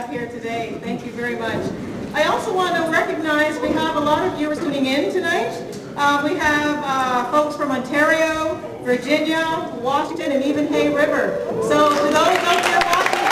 have here today. Thank you very much. I also want to recognize we have a lot of viewers tuning in tonight. We have folks from Ontario, Virginia, Washington, and even Hay River. So to those out there watching,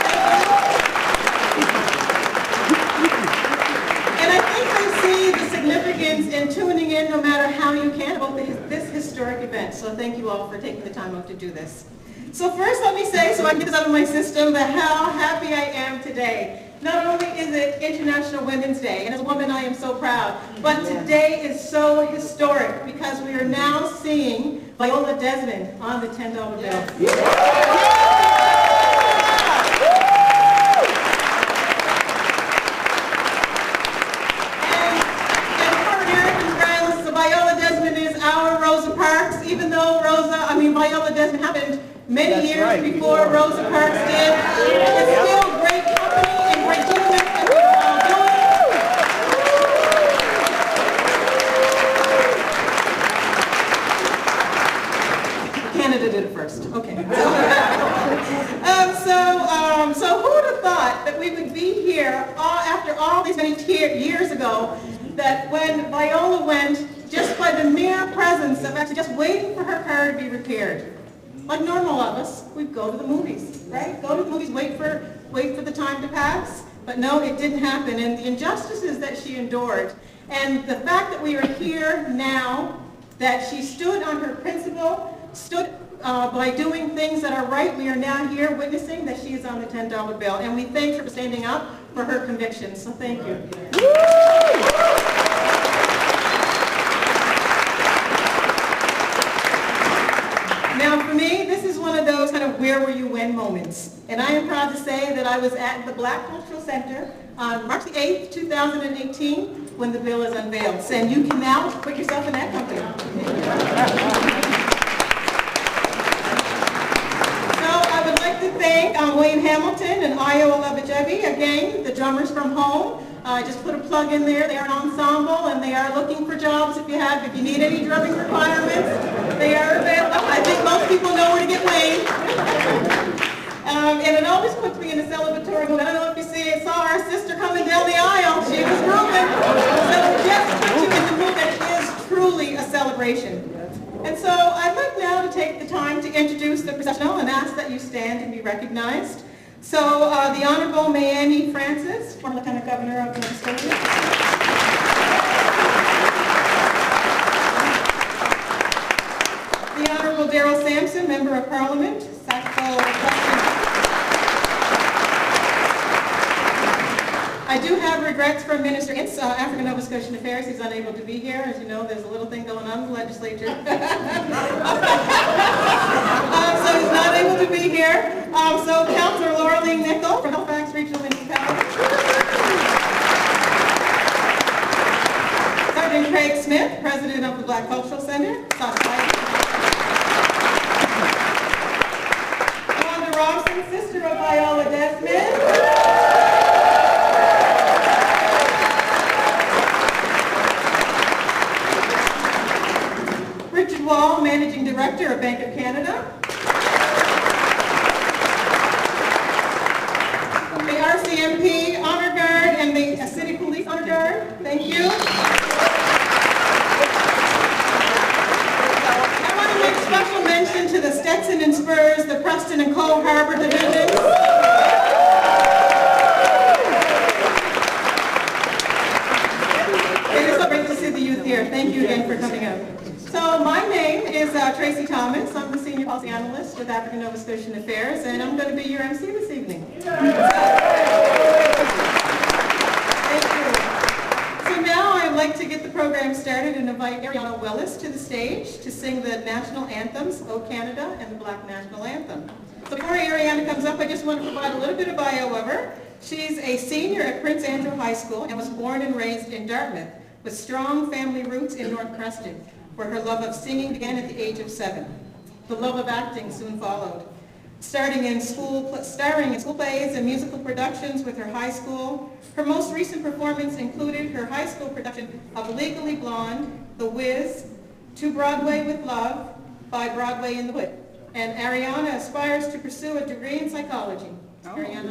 and I think they see the significance in tuning in no matter how you can about this historic event. So thank you all for taking the time out to do this. So first let me say, so I can get this out of my system, that how happy I am today. Not only is it International Women's Day, and as a woman I am so proud, but today is so historic because we are now seeing Viola Desmond on the $10 bill. And for Americans, friends, Viola Desmond is our Rosa Parks, even though Viola Desmond happened many years before Rosa Parks did. It's still great company and great achievement that we're all doing. Canada did it first. Okay. So who would have thought that we would be here after all these many years ago, that when Viola went, just by the mere presence of actually just waiting for her car to be repaired. Like normal of us, we'd go to the movies, right? Go to the movies, wait for the time to pass. But no, it didn't happen. And the injustices that she endured, and the fact that we are here now, that she stood on her principle, stood by doing things that are right. We are now here witnessing that she is on the $10 bill. And we thank her for standing up for her convictions. So thank you. Now for me, this is one of those kind of where were you when moments. And I am proud to say that I was at the Black Cultural Center on March the 8th, 2018, when the bill is unveiled. And you can now put yourself in that company. So I would like to thank William Hamilton and Ayo Alabajebi, again, the drummers from home. I just put a plug in there. They are an ensemble, and they are looking for jobs if you need any drumming requirements. They are available. I think most people know where to get paid. And it always puts me in a celebratory mood. I don't know if you saw our sister coming down the aisle. She was grooving. So just to put you in the mood that it is truly a celebration. And so I'd like now to take the time to introduce the processional and ask that you stand and be recognized. So the Honorable Mayani Francis, former Lieutenant Governor of Nova Scotia. The Honorable Daryl Sampson, Member of Parliament, Sackville. I do have regrets from Minister Ince, African Nova Scotian Affairs. He's unable to be here. As you know, there's a little thing going on in the legislature. So he's not able to be here. So Councillor Laureline Nickel from Halifax Regional Municipality. Sergeant Craig Smith, President of the Black Cultural Center. Wanda Robson, sister of Viola Desmond. Richard Wall, Managing Director of Bank of Canada. The RCMP Honor Guard and the City Police Honor Guard. Thank you. I want to make special mention to the Stetson and Spurs, the Preston and Cove Harbor Division. It is so great to see the youth here. Thank you again for coming out. So my name is Tracy Thomas. I'm the Senior Policy Analyst with African Nova Scotian Affairs, and I'm going to be your MC this evening. Thank you. So now I'd like to get the program started and invite Ariana Willis to the stage to sing the national anthems, O Canada and the Black National Anthem. So before Ariana comes up, I just want to provide a little bit of bio of her. She's a senior at Prince Andrew High School and was born and raised in Dartmouth with strong family roots in North Creston, where her love of singing began at the age of 7. The love of acting soon followed. Starring in school plays and musical productions with her high school. Her most recent performance included her high school production of Legally Blonde, The Wiz, To Broadway with Love, By Broadway in the Wood. And Ariana aspires to pursue a degree in psychology. Ariana,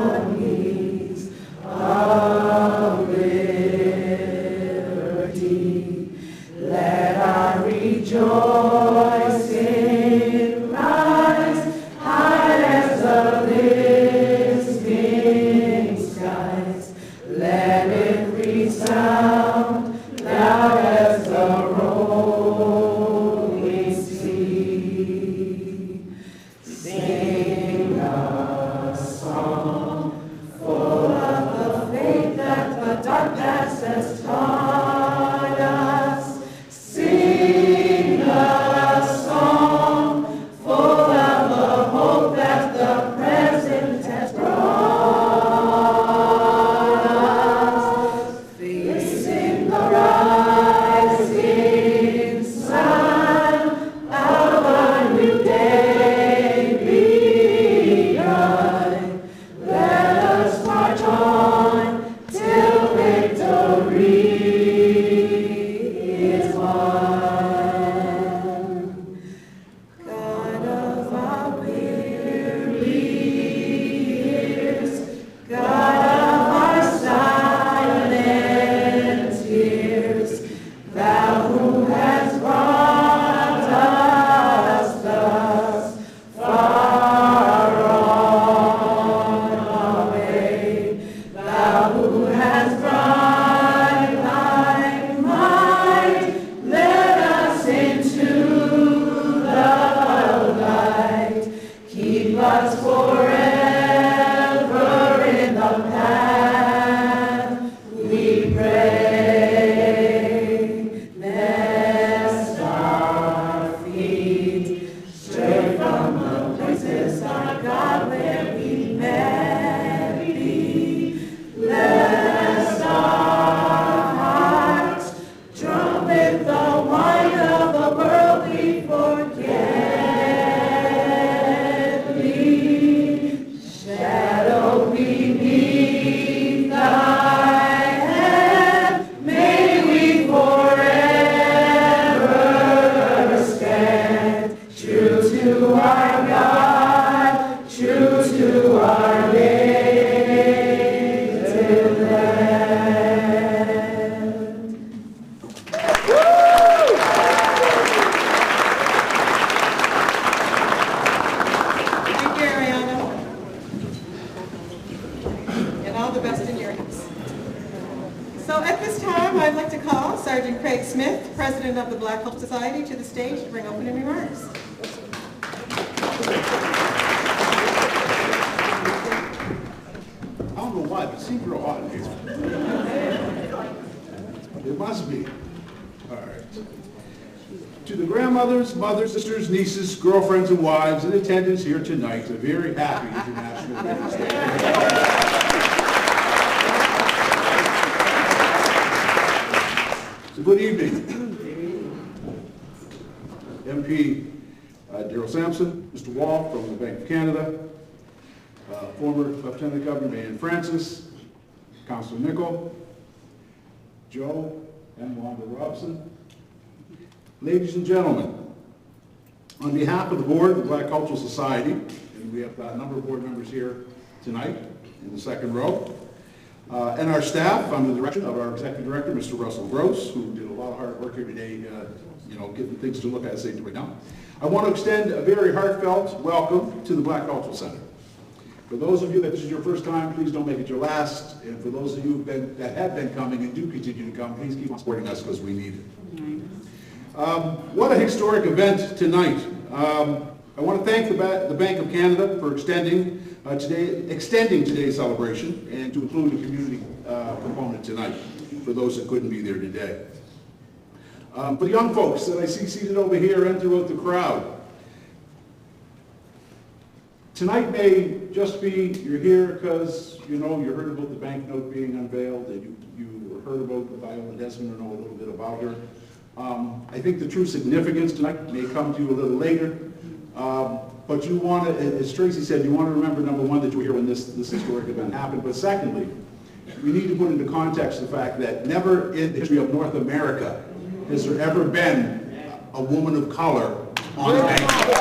harmonies of liberty. Let our rejoicing rise high as the listening skies. Let it resound loud as the rolling sea. Sing a song full of the faith that the dark past has taught us. Sing a song full of the hope that the present has brought us. Facing the rising sun of a new day begun. Let us march on till victory is won. God of our weary years, God of our silent tears, Thou who hast brought us thus far on our way, Thou who hast brought Thy might, let us into the light. Keep us forever in the path we pray. Nest our feet straight from the places, our God, where we met Thee. Bless our hearts, trumpet the wine of the world, we forget Thee. Shadow beneath Thy hand, may we forever stand. True to our God, true to our native land. Thank you, Ariana. And all the best in your use. So at this time, I'd like to call Sergeant Craig Smith, President of the Black Cultural Society, to the stage to bring opening remarks. I don't know why, but it seems real hot in here. It must be. All right. To the grandmothers, mothers, sisters, nieces, girlfriends, and wives in attendance here tonight, a very happy International Women's Day. So good evening. MP Daryl Sampson, Mr. Wall from the Bank of Canada, former Lieutenant Governor Marianne Francis, Councilor Nicol, Joe and Wanda Robson. Ladies and gentlemen, on behalf of the board of the Black Cultural Society, and we have a number of board members here tonight in the second row, and our staff under the direction of our Executive Director, Mr. Russell Gross, who did a lot of hard work here today, getting things to look at as they do right now. I want to extend a very heartfelt welcome to the Black Cultural Center. For those of you that this is your first time, please don't make it your last. And for those of you that have been coming and do continue to come, please keep on supporting us because we need it. What a historic event tonight. I want to thank the Bank of Canada for extending today's celebration and to include a community component tonight for those that couldn't be there today. For the young folks that I see seated over here and throughout the crowd, tonight may just be you're here because you heard about the banknote being unveiled and you heard about Viola Desmond or know a little bit about her. I think the true significance tonight may come to you a little later, but you want to, as Tracy said, you want to remember, number one, that you were here when this historic event happened, but secondly, we need to put into context the fact that never in the history of North America has there ever been a woman of color on the banknote.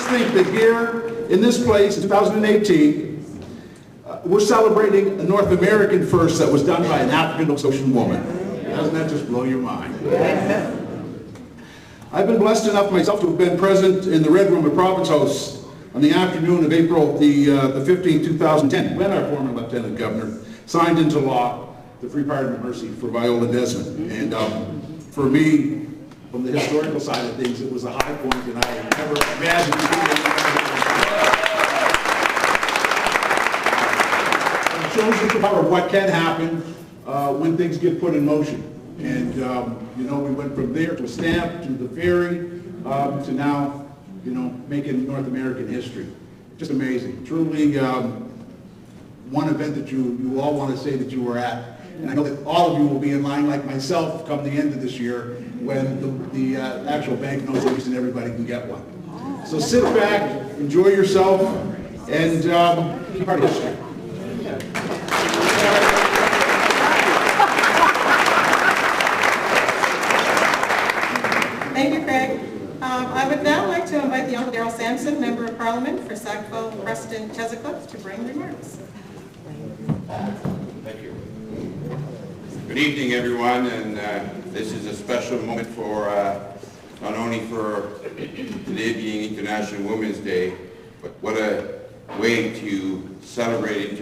just think that here in this place in 2018, we're celebrating a North American first that was done by an African Nova Scotian woman. Doesn't that just blow your mind? I've been blessed enough myself to have been present in the Red Room at Province House on the afternoon of April the 15th, 2010, when our former Lieutenant Governor signed into law the Free Pardon of Mercy for Viola Desmond. And for me, from the historical side of things, it was a high point, and I never imagined it shows you the power of what can happen when things get put in motion. And you know, we went from there to a stamp, to the ferry, to now, you know, making North American history. Just amazing. Truly one event that you all want to say that you were at. And I know that all of you will be in line like myself come the end of this year when the actual banknote is released and everybody can get one. So sit back, enjoy yourself, and be part of history. Thank you, Craig. I would now like to invite the Honourable Daryl Sampson, Member of Parliament for Sackville, Preston, Chesapeake, to bring remarks. Thank you. Good evening, everyone, and this is a special moment for not only for today being International Women's Day, but what a way to celebrate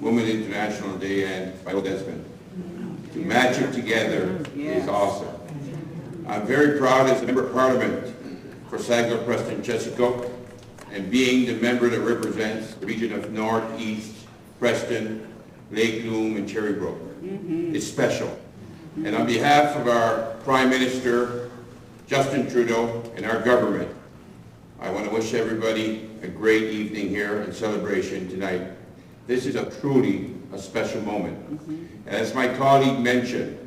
Women's International Day and Viola Desmond. To match it together is awesome. I'm very proud as a Member of Parliament for Sackville, Preston, Chesapeake, and being the member that represents the region of North, East, Preston, Lake Loom, and Cherry Brook. It's special. And on behalf of our Prime Minister, Justin Trudeau, and our government, I want to wish everybody a great evening here and celebration tonight. This is truly a special moment. And as my colleague mentioned,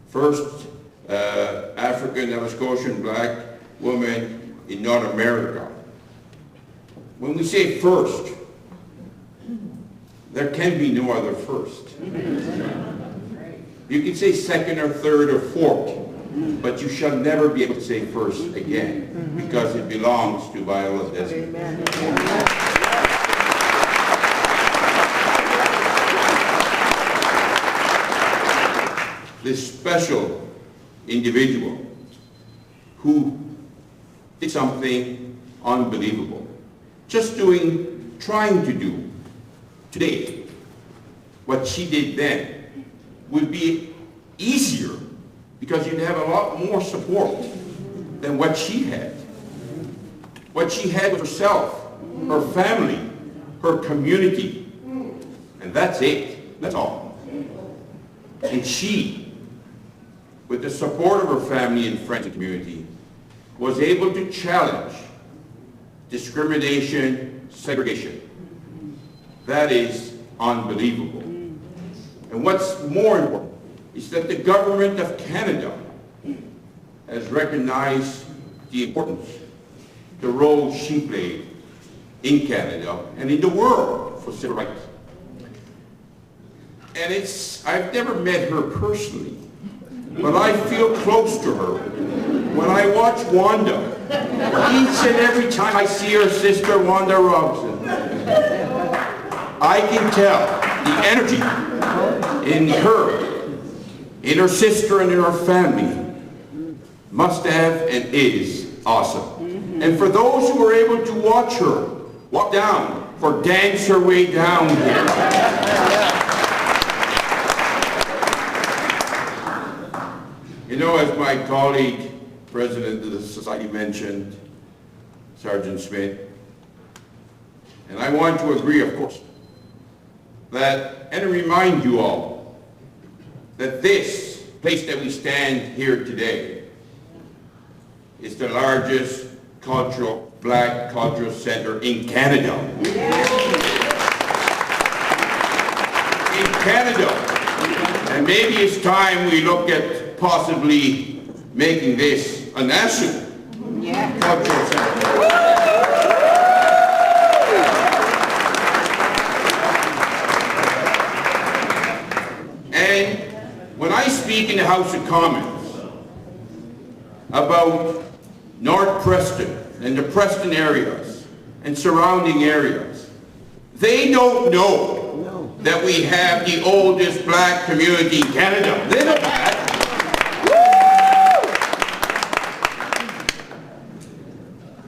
first African Nova Scotian black woman in North America. When we say first, there can be no other first. You can say second or third or fourth, but you shall never be able to say first again, because it belongs to Viola Desmond. This special individual who did something unbelievable, trying to do today what she did then would be easier because you'd have a lot more support than what she had. What she had was herself, her family, her community, and that's it. That's all. And she, with the support of her family and friends and community, was able to challenge discrimination, segregation. That is unbelievable. And what's more important is that the government of Canada has recognized the importance, the role she played in Canada and in the world for civil rights. And I've never met her personally, but I feel close to her when I watch Wanda. Each and every time I see her sister, Wanda Robson, I can tell the energy in her sister, and in her family must have and is awesome. And for those who were able to watch her walk down or dance her way down here, you know, as my colleague, President of the Society mentioned, Sergeant Smith, and I want to agree, of course, and remind you all that this place that we stand here today is the largest black cultural center in Canada. In Canada. And maybe it's time we look at possibly making this a national cultural center. And when I speak in the House of Commons about North Preston and the Preston areas and surrounding areas, they don't know that we have the oldest black community in Canada. They know that.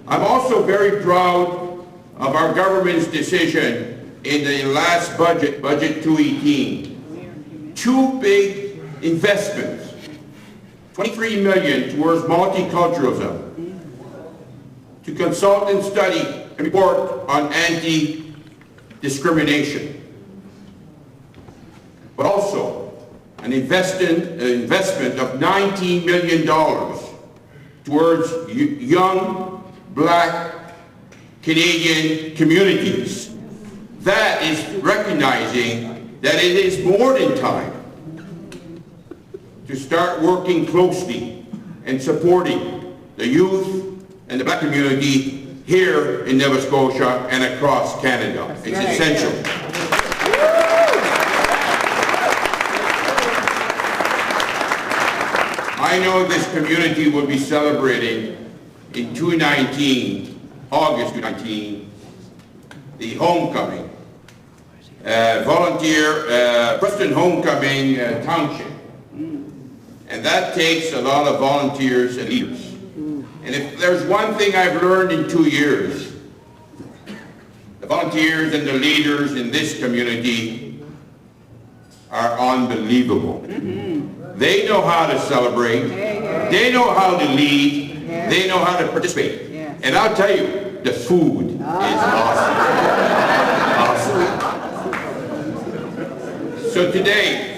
I'm also very proud of our government's decision in the last budget, Budget 218. Two big investments, $23 million towards multiculturalism, to consult and study and report on anti-discrimination, but also an investment of $19 million towards young black Canadian communities. That is recognizing that it is more than time to start working closely and supporting the youth and the black community here in Nova Scotia and across Canada. It's essential. I know this community will be celebrating in August 2019, the homecoming, Preston Homecoming Township. And that takes a lot of volunteers and leaders. And if there's one thing I've learned in 2 years, the volunteers and the leaders in this community are unbelievable. They know how to celebrate, they know how to lead, they know how to participate. And I'll tell you, the food is awesome. So today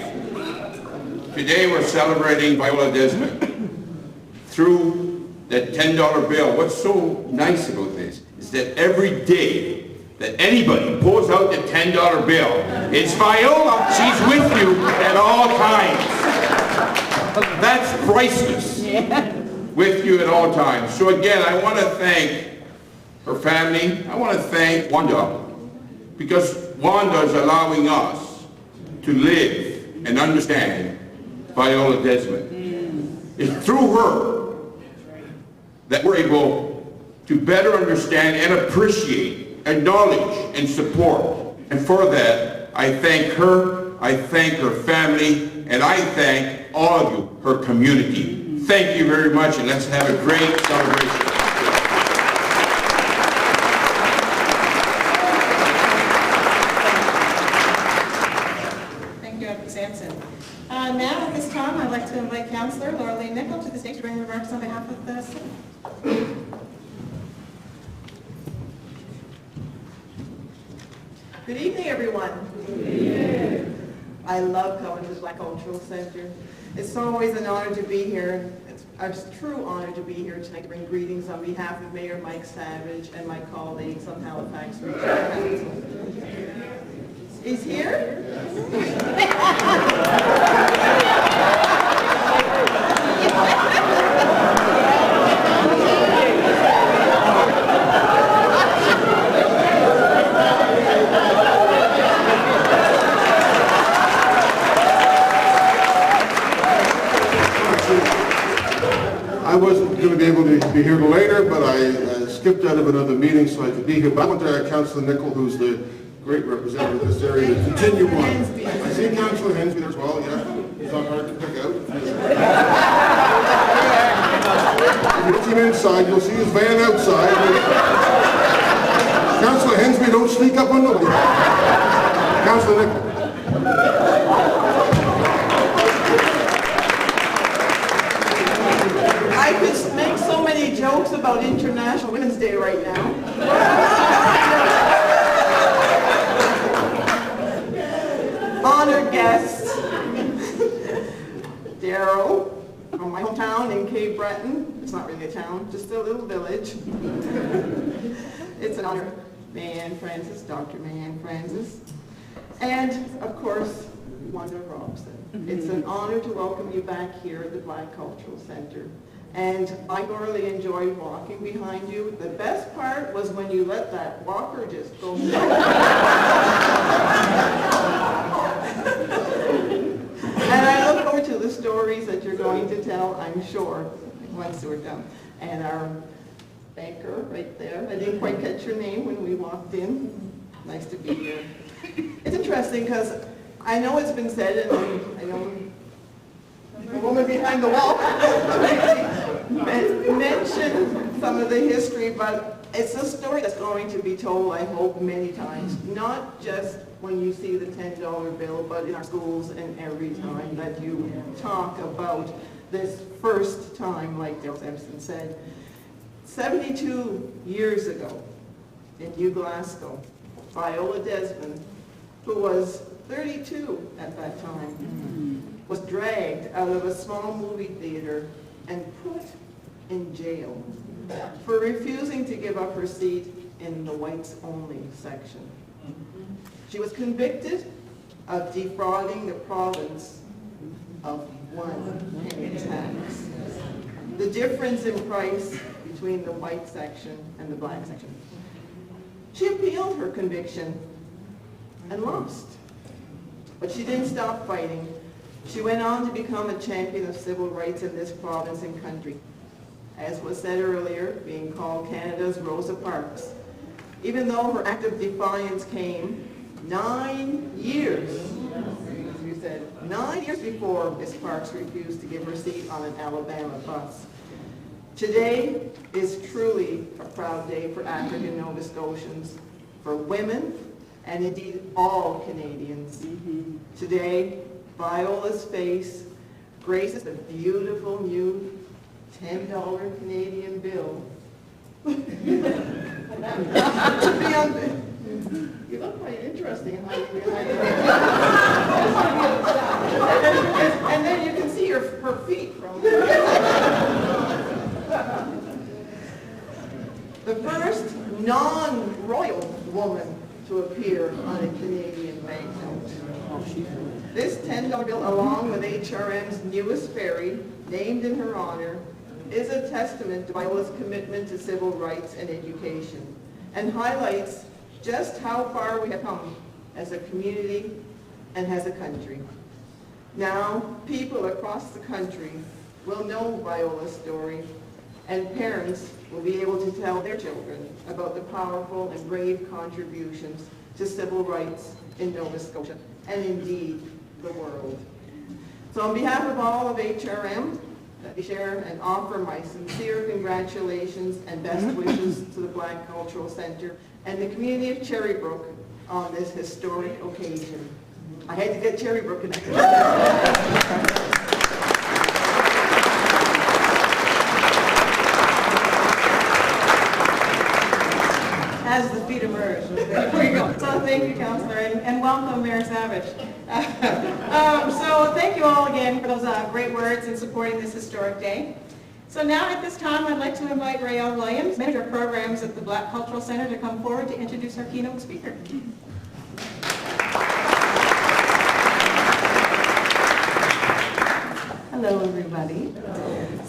we're celebrating Viola Desmond through that $10 bill. What's so nice about this is that every day that anybody pulls out the $10 bill, it's Viola. She's with you at all times. That's priceless. With you at all times. So again, I want to thank her family. I want to thank Wanda, because Wanda is allowing us to live and understand Viola Desmond. It's through her that we're able to better understand and appreciate, acknowledge, and support. And for that, I thank her, I thank her family, and I thank all of you, her community. Thank you very much, and let's have a great celebration. Thank you, Dr. Sampson. Now, at this time, I'd like to invite Councillor Laureline Nicol to the stage to bring remarks on behalf of the city. Good evening, everyone. Good evening. I love coming to the Black Cultural Center. It's always an honor to be here. It's a true honor to be here tonight to bring greetings on behalf of Mayor Mike Savage and my colleagues on Halifax Regional Council. He's here? I wasn't going to be able to be here later, but I skipped out of another meeting so I could be here. But I want to Councillor Nicol, who's the great representative of this area, to continue on. I see Councillor Hensby there as well, yeah. He's not hard to pick out. If you see him inside, you'll see his van outside. Councillor Hensby, don't sneak up on nobody. Councillor Nicol. I could make so many jokes about International Women's Day right now. Honored guests, Darryl, from my hometown in Cape Breton. It's not really a town, just a little village. It's an honor. Marianne Francis, Dr. Marianne Francis. And, of course, Wanda Robson. It's an honor to welcome you back here at the Black Cultural Center. And I thoroughly enjoyed walking behind you. The best part was when you let that walker just go. And I look forward to the stories that you're going to tell, I'm sure, once we're done. And our banker right there. I didn't quite catch your name when we walked in. Nice to be here. It's interesting because I know it's been said, and I know the woman behind the wall mentioned some of the history, but it's a story that's going to be told, I hope, many times. Not just when you see the $10 bill, but in our schools and every time that you talk about this first time, like Daryl Sampson said. 72 years ago in New Glasgow, Viola Desmond, who was 32 at that time, was dragged out of a small movie theater and put in jail for refusing to give up her seat in the whites-only section. She was convicted of defrauding the province of 1 penny tax. The difference in price between the white section and the black section. She appealed her conviction and lost. But she didn't stop fighting. She went on to become a champion of civil rights in this province and country. As was said earlier, being called Canada's Rosa Parks. Even though her act of defiance came 9 years, as you said, 9 years before Miss Parks refused to give her seat on an Alabama bus. Today is truly a proud day for African Nova Scotians, for women, and indeed all Canadians. Today, Viola's face graces the beautiful new $10 Canadian bill. You look quite interesting. And then you can see her feet from the first non-royal woman to appear on a Canadian banknote. This $10 bill, along with HRM's newest ferry, named in her honor, is a testament to Viola's commitment to civil rights and education, and highlights just how far we have come as a community and as a country. Now, people across the country will know Viola's story, and parents will be able to tell their children about the powerful and brave contributions to civil rights in Nova Scotia, and indeed, the world. So on behalf of all of HRM, let me share and offer my sincere congratulations and best wishes to the Black Cultural Center and the community of Cherry Brook on this historic occasion. I had to get Cherry Brook connected. As the feet emerge. There we go. So thank you, Councillor, and welcome, Mayor Savage. So thank you all again for those great words in supporting this historic day. So now at this time, I'd like to invite Rael Williams, Manager of Programs at the Black Cultural Center, to come forward to introduce our keynote speaker. Hello, everybody.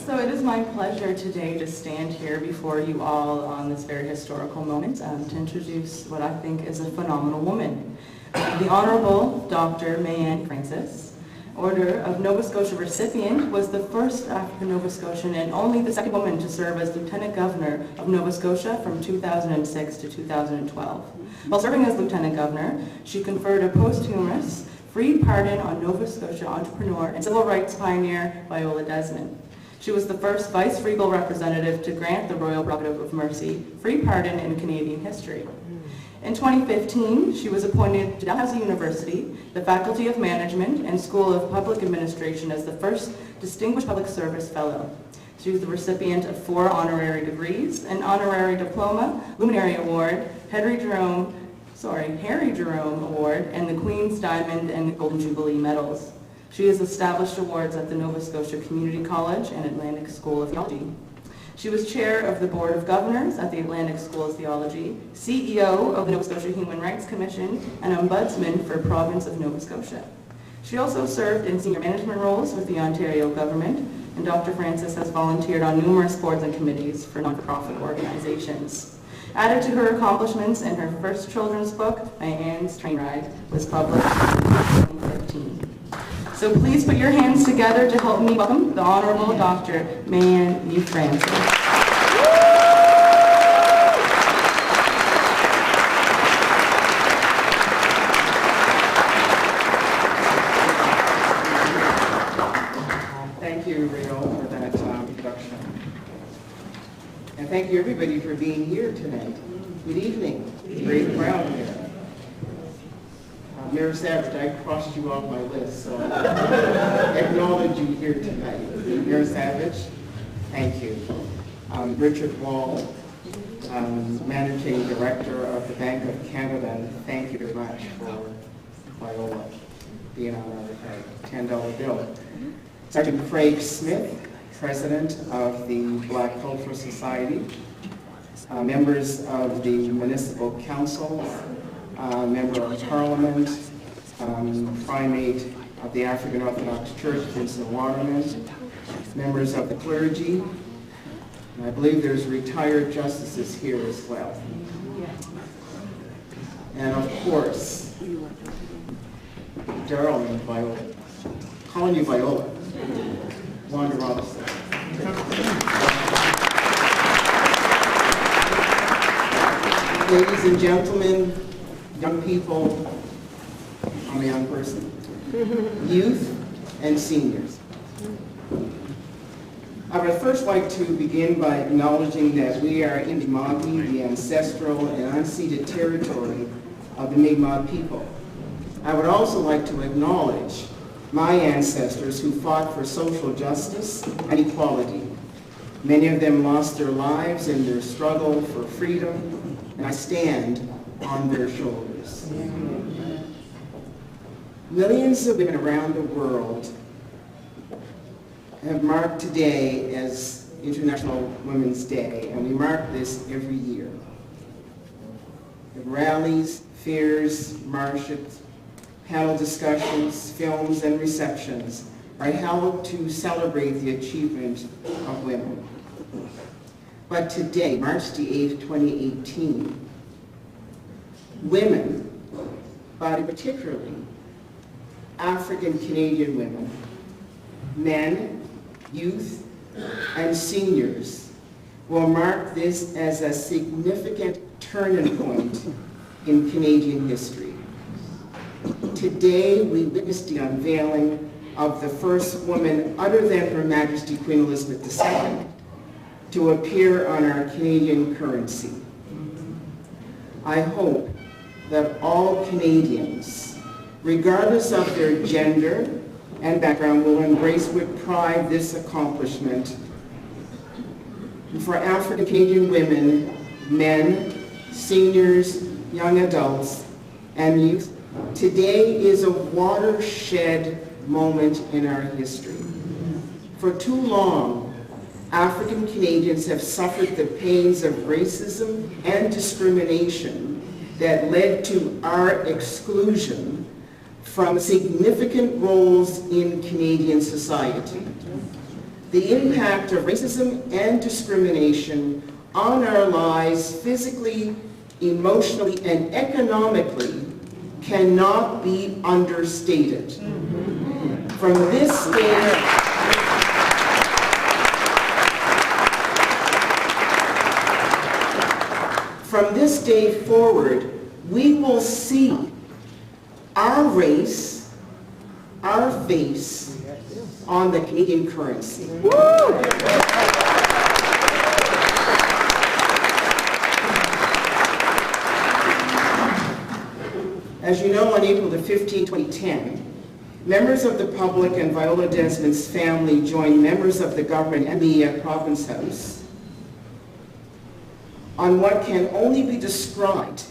So it is my pleasure today to stand here before you all on this very historical moment to introduce what I think is a phenomenal woman. The Honorable Dr. Mayanne Francis, Order of Nova Scotia recipient, was the first African Nova Scotian and only the second woman to serve as Lieutenant Governor of Nova Scotia from 2006 to 2012. While serving as Lieutenant Governor, she conferred a posthumous free pardon on Nova Scotia entrepreneur and civil rights pioneer Viola Desmond. She was the first vice-regal representative to grant the Royal Prerogative of Mercy free pardon in Canadian history. In 2015, she was appointed to Dalhousie University, the Faculty of Management and School of Public Administration as the first Distinguished Public Service Fellow. She was the recipient of 4 honorary degrees, an honorary diploma, Luminary Award, Harry Jerome Award, and the Queen's Diamond and Golden Jubilee Medals. She has established awards at the Nova Scotia Community College and Atlantic School of Theology. She was chair of the Board of Governors at the Atlantic School of Theology, CEO of the Nova Scotia Human Rights Commission, and ombudsman for Province of Nova Scotia. She also served in senior management roles with the Ontario government, and Dr. Francis has volunteered on numerous boards and committees for non-profit organizations. Added to her accomplishments, in her first children's book, Mayanne's Train Ride, was published in 2015. So please put your hands together to help me welcome the Honorable Dr. Mayanne Francis. you, Rio, for that introduction. And thank you, everybody, for being here tonight. Good evening. Great crowd here. Mayor Savage, I crossed you off my list, so I acknowledge you here tonight. Mayor Savage, thank you. Richard Wall, Managing Director of the Bank of Canada, thank you very much for Viola being on our $10 bill. Sergeant Craig Smith, President of the Black Cultural Society, members of the Municipal Council, Member of Parliament, Primate of the African Orthodox Church, Vincent Waterman, members of the clergy, and I believe there's retired justices here as well. And of course, darling Viola, calling you Viola, Wanda Robinson. Ladies and gentlemen, young people, I'm a young person, youth and seniors. I would first like to begin by acknowledging that we are in the Mi'kmaq, the ancestral and unceded territory of the Mi'kmaq people. I would also like to acknowledge my ancestors who fought for social justice and equality. Many of them lost their lives in their struggle for freedom, and I stand on their shoulders. Millions of women around the world have marked today as International Women's Day, and we mark this every year. The rallies, fairs, marches, panel discussions, films, and receptions are held to celebrate the achievement of women. But today, March the 8th, 2018, women, but particularly African Canadian women, men, youth, and seniors will mark this as a significant turning point in Canadian history. Today, we witnessed the unveiling of the first woman other than Her Majesty Queen Elizabeth II to appear on our Canadian currency. I hope that all Canadians, regardless of their gender and background, will embrace with pride this accomplishment. For African Canadian women, men, seniors, young adults, and youth, today is a watershed moment in our history. For too long, African Canadians have suffered the pains of racism and discrimination that led to our exclusion from significant roles in Canadian society. The impact of racism and discrimination on our lives physically, emotionally, and economically cannot be understated. From this day forward, we will see our race, our face on the Canadian currency. As you know, on April the 15th, 2010, members of the public and Viola Desmond's family joined members of the government and the Province House on what can only be described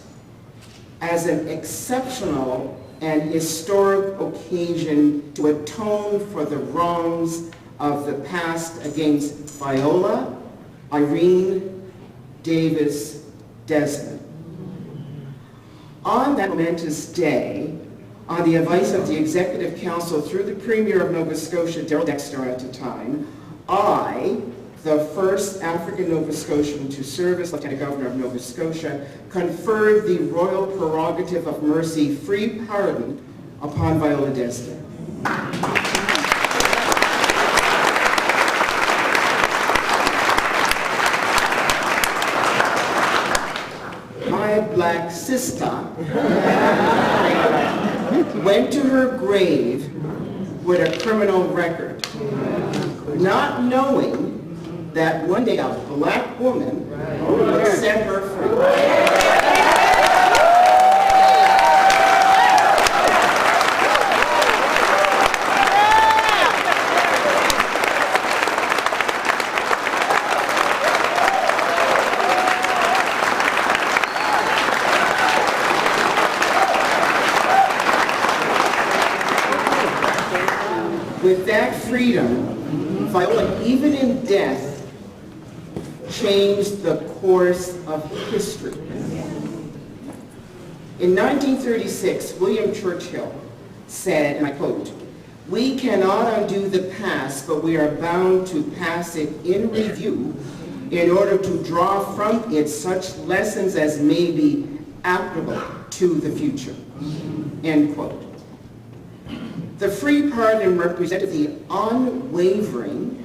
as an exceptional and historic occasion to atone for the wrongs of the past against Viola, Irene, Davis, Desmond. On that momentous day, on the advice of the Executive Council through the Premier of Nova Scotia, Darrell Dexter at the time, I, the first African Nova Scotian to serve as Lieutenant Governor of Nova Scotia, conferred the royal prerogative of mercy, free pardon, upon Viola Desmond. My black sister went to her grave with a criminal record. not knowing that one day a black woman would set her free. With that freedom, Viola, even in death, changed the course of history. In 1936, William Churchill said, and I quote, "We cannot undo the past, but we are bound to pass it in review in order to draw from it such lessons as may be applicable to the future." End quote. The free pardon represented the unwavering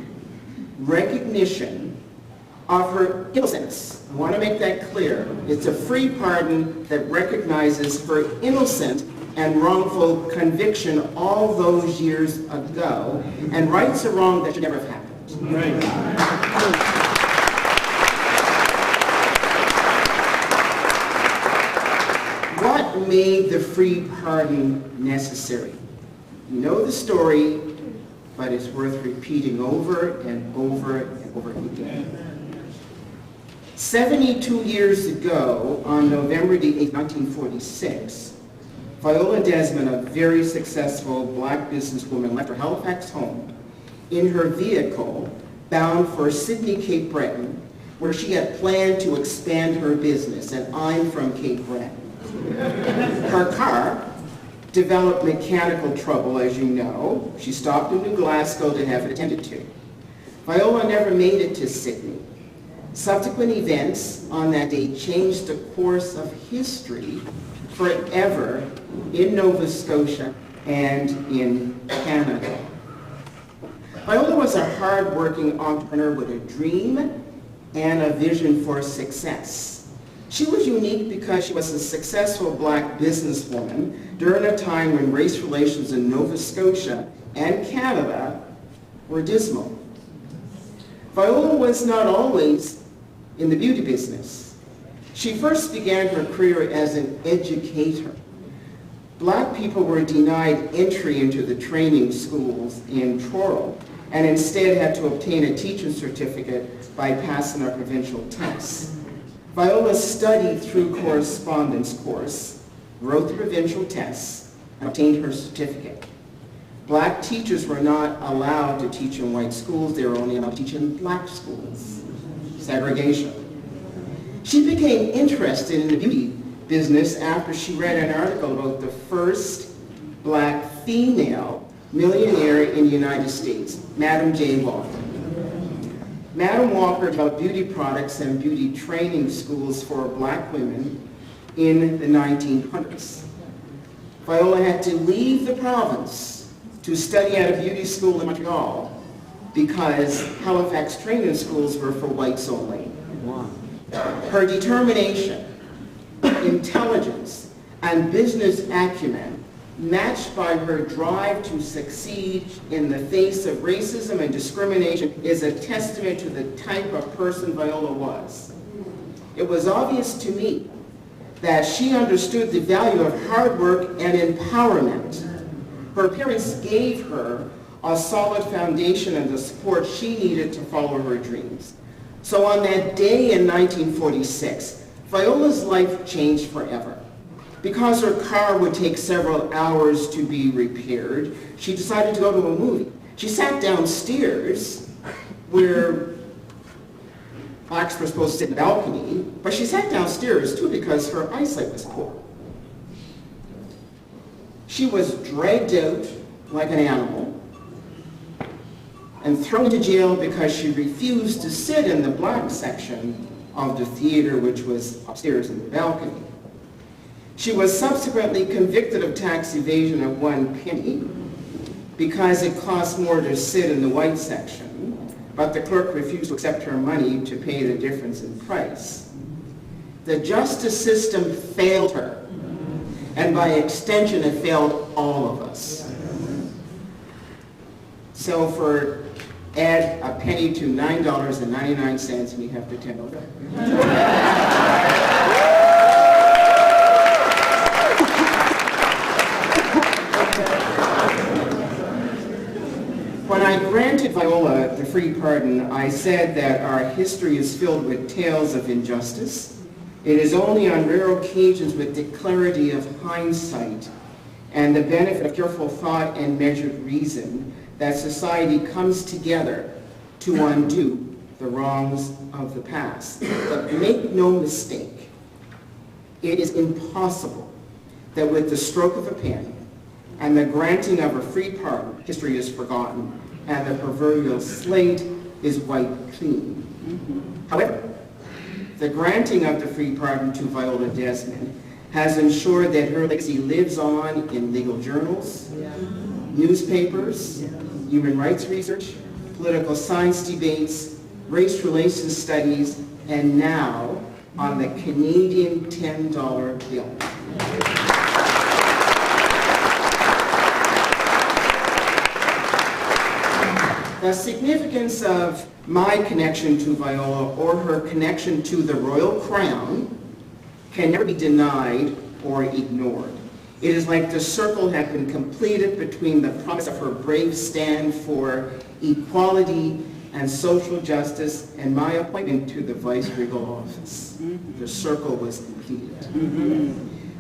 recognition of her innocence. I want to make that clear. It's a free pardon that recognizes her innocent and wrongful conviction all those years ago and rights a wrong that should never have happened. Right. What made the free pardon necessary? You know the story, but it's worth repeating over and over and over again. 72 years ago, on November the 8th, 1946, Viola Desmond, a very successful black businesswoman, left her Halifax home in her vehicle bound for Sydney, Cape Breton, where she had planned to expand her business, and I'm from Cape Breton. Her car developed mechanical trouble, as you know. She stopped in New Glasgow to have it attended to. Viola never made it to Sydney. Subsequent events on that day changed the course of history forever in Nova Scotia and in Canada. Viola was a hard-working entrepreneur with a dream and a vision for success. She was unique because she was a successful black businesswoman during a time when race relations in Nova Scotia and Canada were dismal. Viola was not always in the beauty business. She first began her career as an educator. Black people were denied entry into the training schools in Truro and instead had to obtain a teaching certificate by passing a provincial test. Viola studied through correspondence course, wrote the provincial tests, and obtained her certificate. Black teachers were not allowed to teach in white schools, they were only allowed to teach in black schools. Segregation. She became interested in the beauty business after she read an article about the first black female millionaire in the United States, Madam J. Walker. Madam Walker developed beauty products and beauty training schools for black women in the 1900s. Viola had to leave the province to study at a beauty school in Montreal because Halifax training schools were for whites only. Her determination, intelligence, and business acumen, matched by her drive to succeed in the face of racism and discrimination, is a testament to the type of person Viola was. It was obvious to me that she understood the value of hard work and empowerment. Her parents gave her a solid foundation and the support she needed to follow her dreams. So on that day in 1946, Viola's life changed forever. Because her car would take several hours to be repaired, she decided to go to a movie. She sat downstairs where blacks were supposed to sit in the balcony, but she sat downstairs too because her eyesight was poor. She was dragged out like an animal and thrown into jail because she refused to sit in the black section of the theater, which was upstairs in the balcony. She was subsequently convicted of tax evasion of 1 penny because it cost more to sit in the white section, but the clerk refused to accept her money to pay the difference in price. The justice system failed her, and by extension it failed all of us. So for Add a penny to $9.99 and you have the $10 bill. When I granted Viola the free pardon, I said that our history is filled with tales of injustice. It is only on rare occasions with the clarity of hindsight and the benefit of careful thought and measured reason that society comes together to undo the wrongs of the past. But make no mistake, it is impossible that with the stroke of a pen and the granting of a free pardon, history is forgotten and the proverbial slate is wiped clean. However, the granting of the free pardon to Viola Desmond has ensured that her legacy lives on in legal journals, newspapers, human rights research, political science debates, race relations studies, and now on the Canadian $10 bill. The significance of my connection to Viola or her connection to the Royal Crown can never be denied or ignored. It is like the circle had been completed between the promise of her brave stand for equality and social justice and my appointment to the vice-regal office. The circle was completed.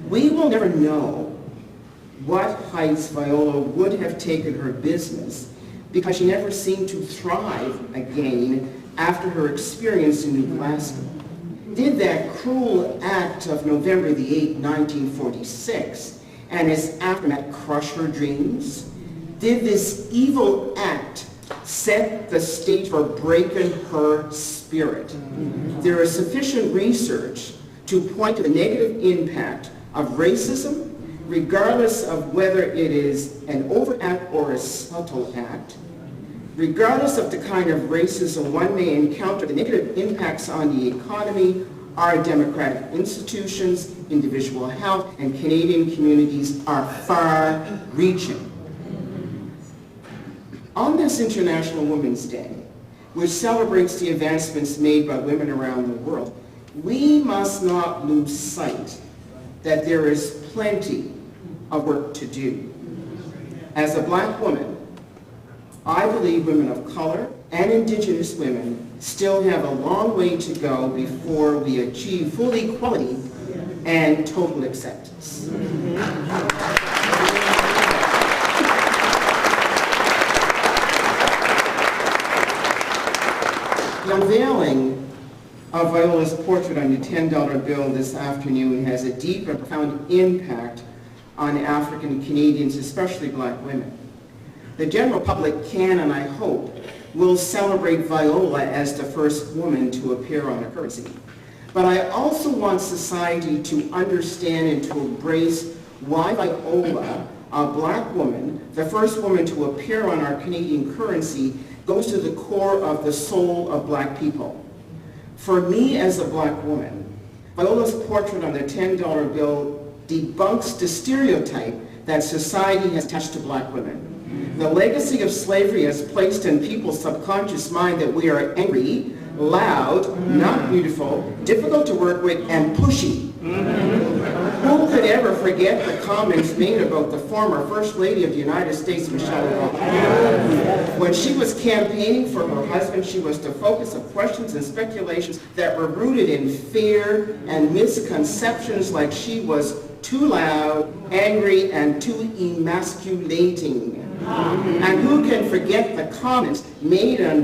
We will never know what heights Viola would have taken her business because she never seemed to thrive again after her experience in New Glasgow. Did that cruel act of November the 8th, 1946, and its aftermath crush her dreams? Did this evil act set the stage for breaking her spirit? There is sufficient research to point to the negative impact of racism, regardless of whether it is an overt act or a subtle act. Regardless of the kind of racism one may encounter, the negative impacts on the economy, our democratic institutions, individual health, and Canadian communities are far-reaching. On this International Women's Day, which celebrates the advancements made by women around the world, we must not lose sight that there is plenty of work to do. As a Black woman, I believe women of color and Indigenous women still have a long way to go before we achieve full equality and total acceptance. The unveiling of Viola's portrait on the $10 bill this afternoon has a deep and profound impact on African Canadians, especially Black women. The general public can, and I hope, will celebrate Viola as the first woman to appear on a currency. But I also want society to understand and to embrace why Viola, a Black woman, the first woman to appear on our Canadian currency, goes to the core of the soul of Black people. For me as a Black woman, Viola's portrait on the $10 bill debunks the stereotype that society has attached to Black women. The legacy of slavery has placed in people's subconscious mind that we are angry, loud, not beautiful, difficult to work with, and pushy. Who could ever forget the comments made about the former First Lady of the United States, Michelle Obama? When she was campaigning for her husband, she was the focus of questions and speculations that were rooted in fear and misconceptions like she was too loud, angry, and too emasculating. And who can forget the comments made in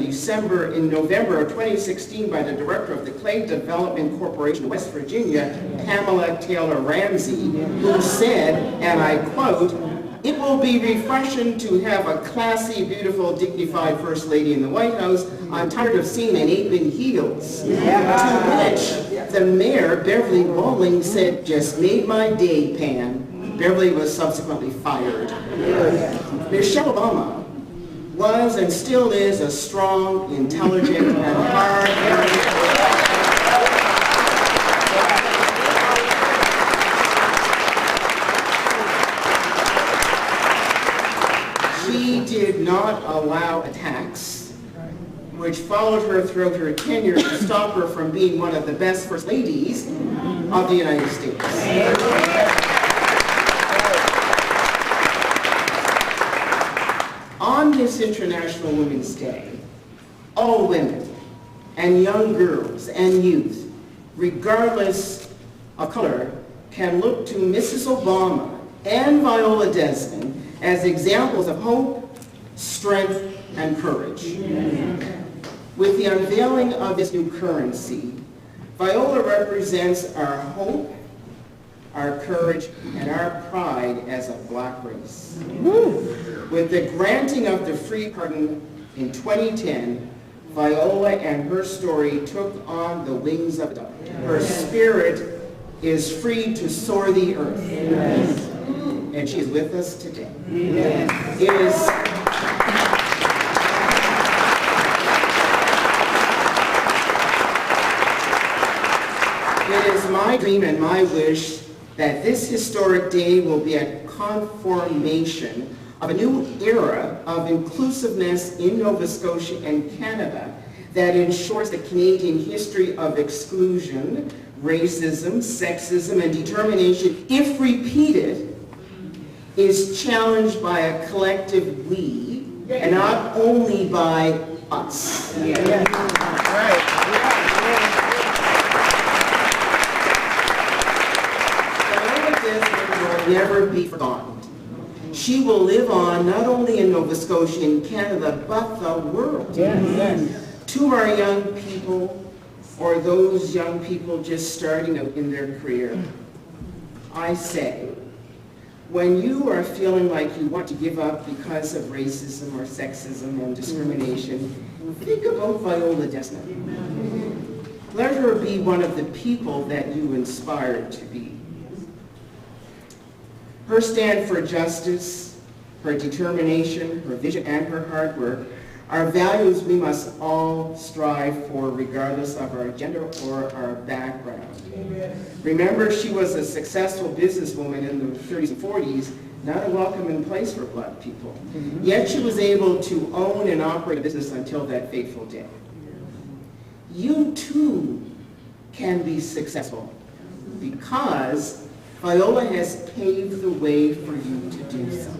November of 2016 by the director of the Clay Development Corporation of West Virginia, Pamela Taylor Ramsey, who said, and I quote, "It will be refreshing to have a classy, beautiful, dignified First Lady in the White House. I'm tired of seeing an ape in heels." To which the mayor, Beverly Bowling, said, "Just made my day, Pam." Beverly was subsequently fired. Michelle Obama was and still is a strong, intelligent, and hard-working. She did not allow attacks which followed her throughout her tenure to stop her from being one of the best first ladies of the United States. On this International Women's Day, all women and young girls and youth, regardless of color, can look to Mrs. Obama and Viola Desmond as examples of hope, strength, and courage. With the unveiling of this new currency, Viola represents our hope, our courage, and our pride as a black race. With the granting of the free pardon in 2010, Viola and her story took on the wings of a dove. Her spirit is free to soar the earth. And she is with us today. It is my dream and my wish that this historic day will be a confirmation of a new era of inclusiveness in Nova Scotia and Canada that ensures the Canadian history of exclusion, racism, sexism, and determination, if repeated, is challenged by a collective we, and not only by us. Will never be forgotten. She will live on not only in Nova Scotia and Canada, but the world. To our young people, or those young people just starting out in their career, I say, when you are feeling like you want to give up because of racism or sexism and discrimination, think about Viola Desmond. Let her be one of the people that you inspired to be. Her stand for justice, her determination, her vision, and her hard work are values we must all strive for regardless of our gender or our background. Remember, she was a successful businesswoman in the 30s and 40s, not a welcoming place for black people. Yet she was able to own and operate a business until that fateful day. You too can be successful because Viola has paved the way for you to do so.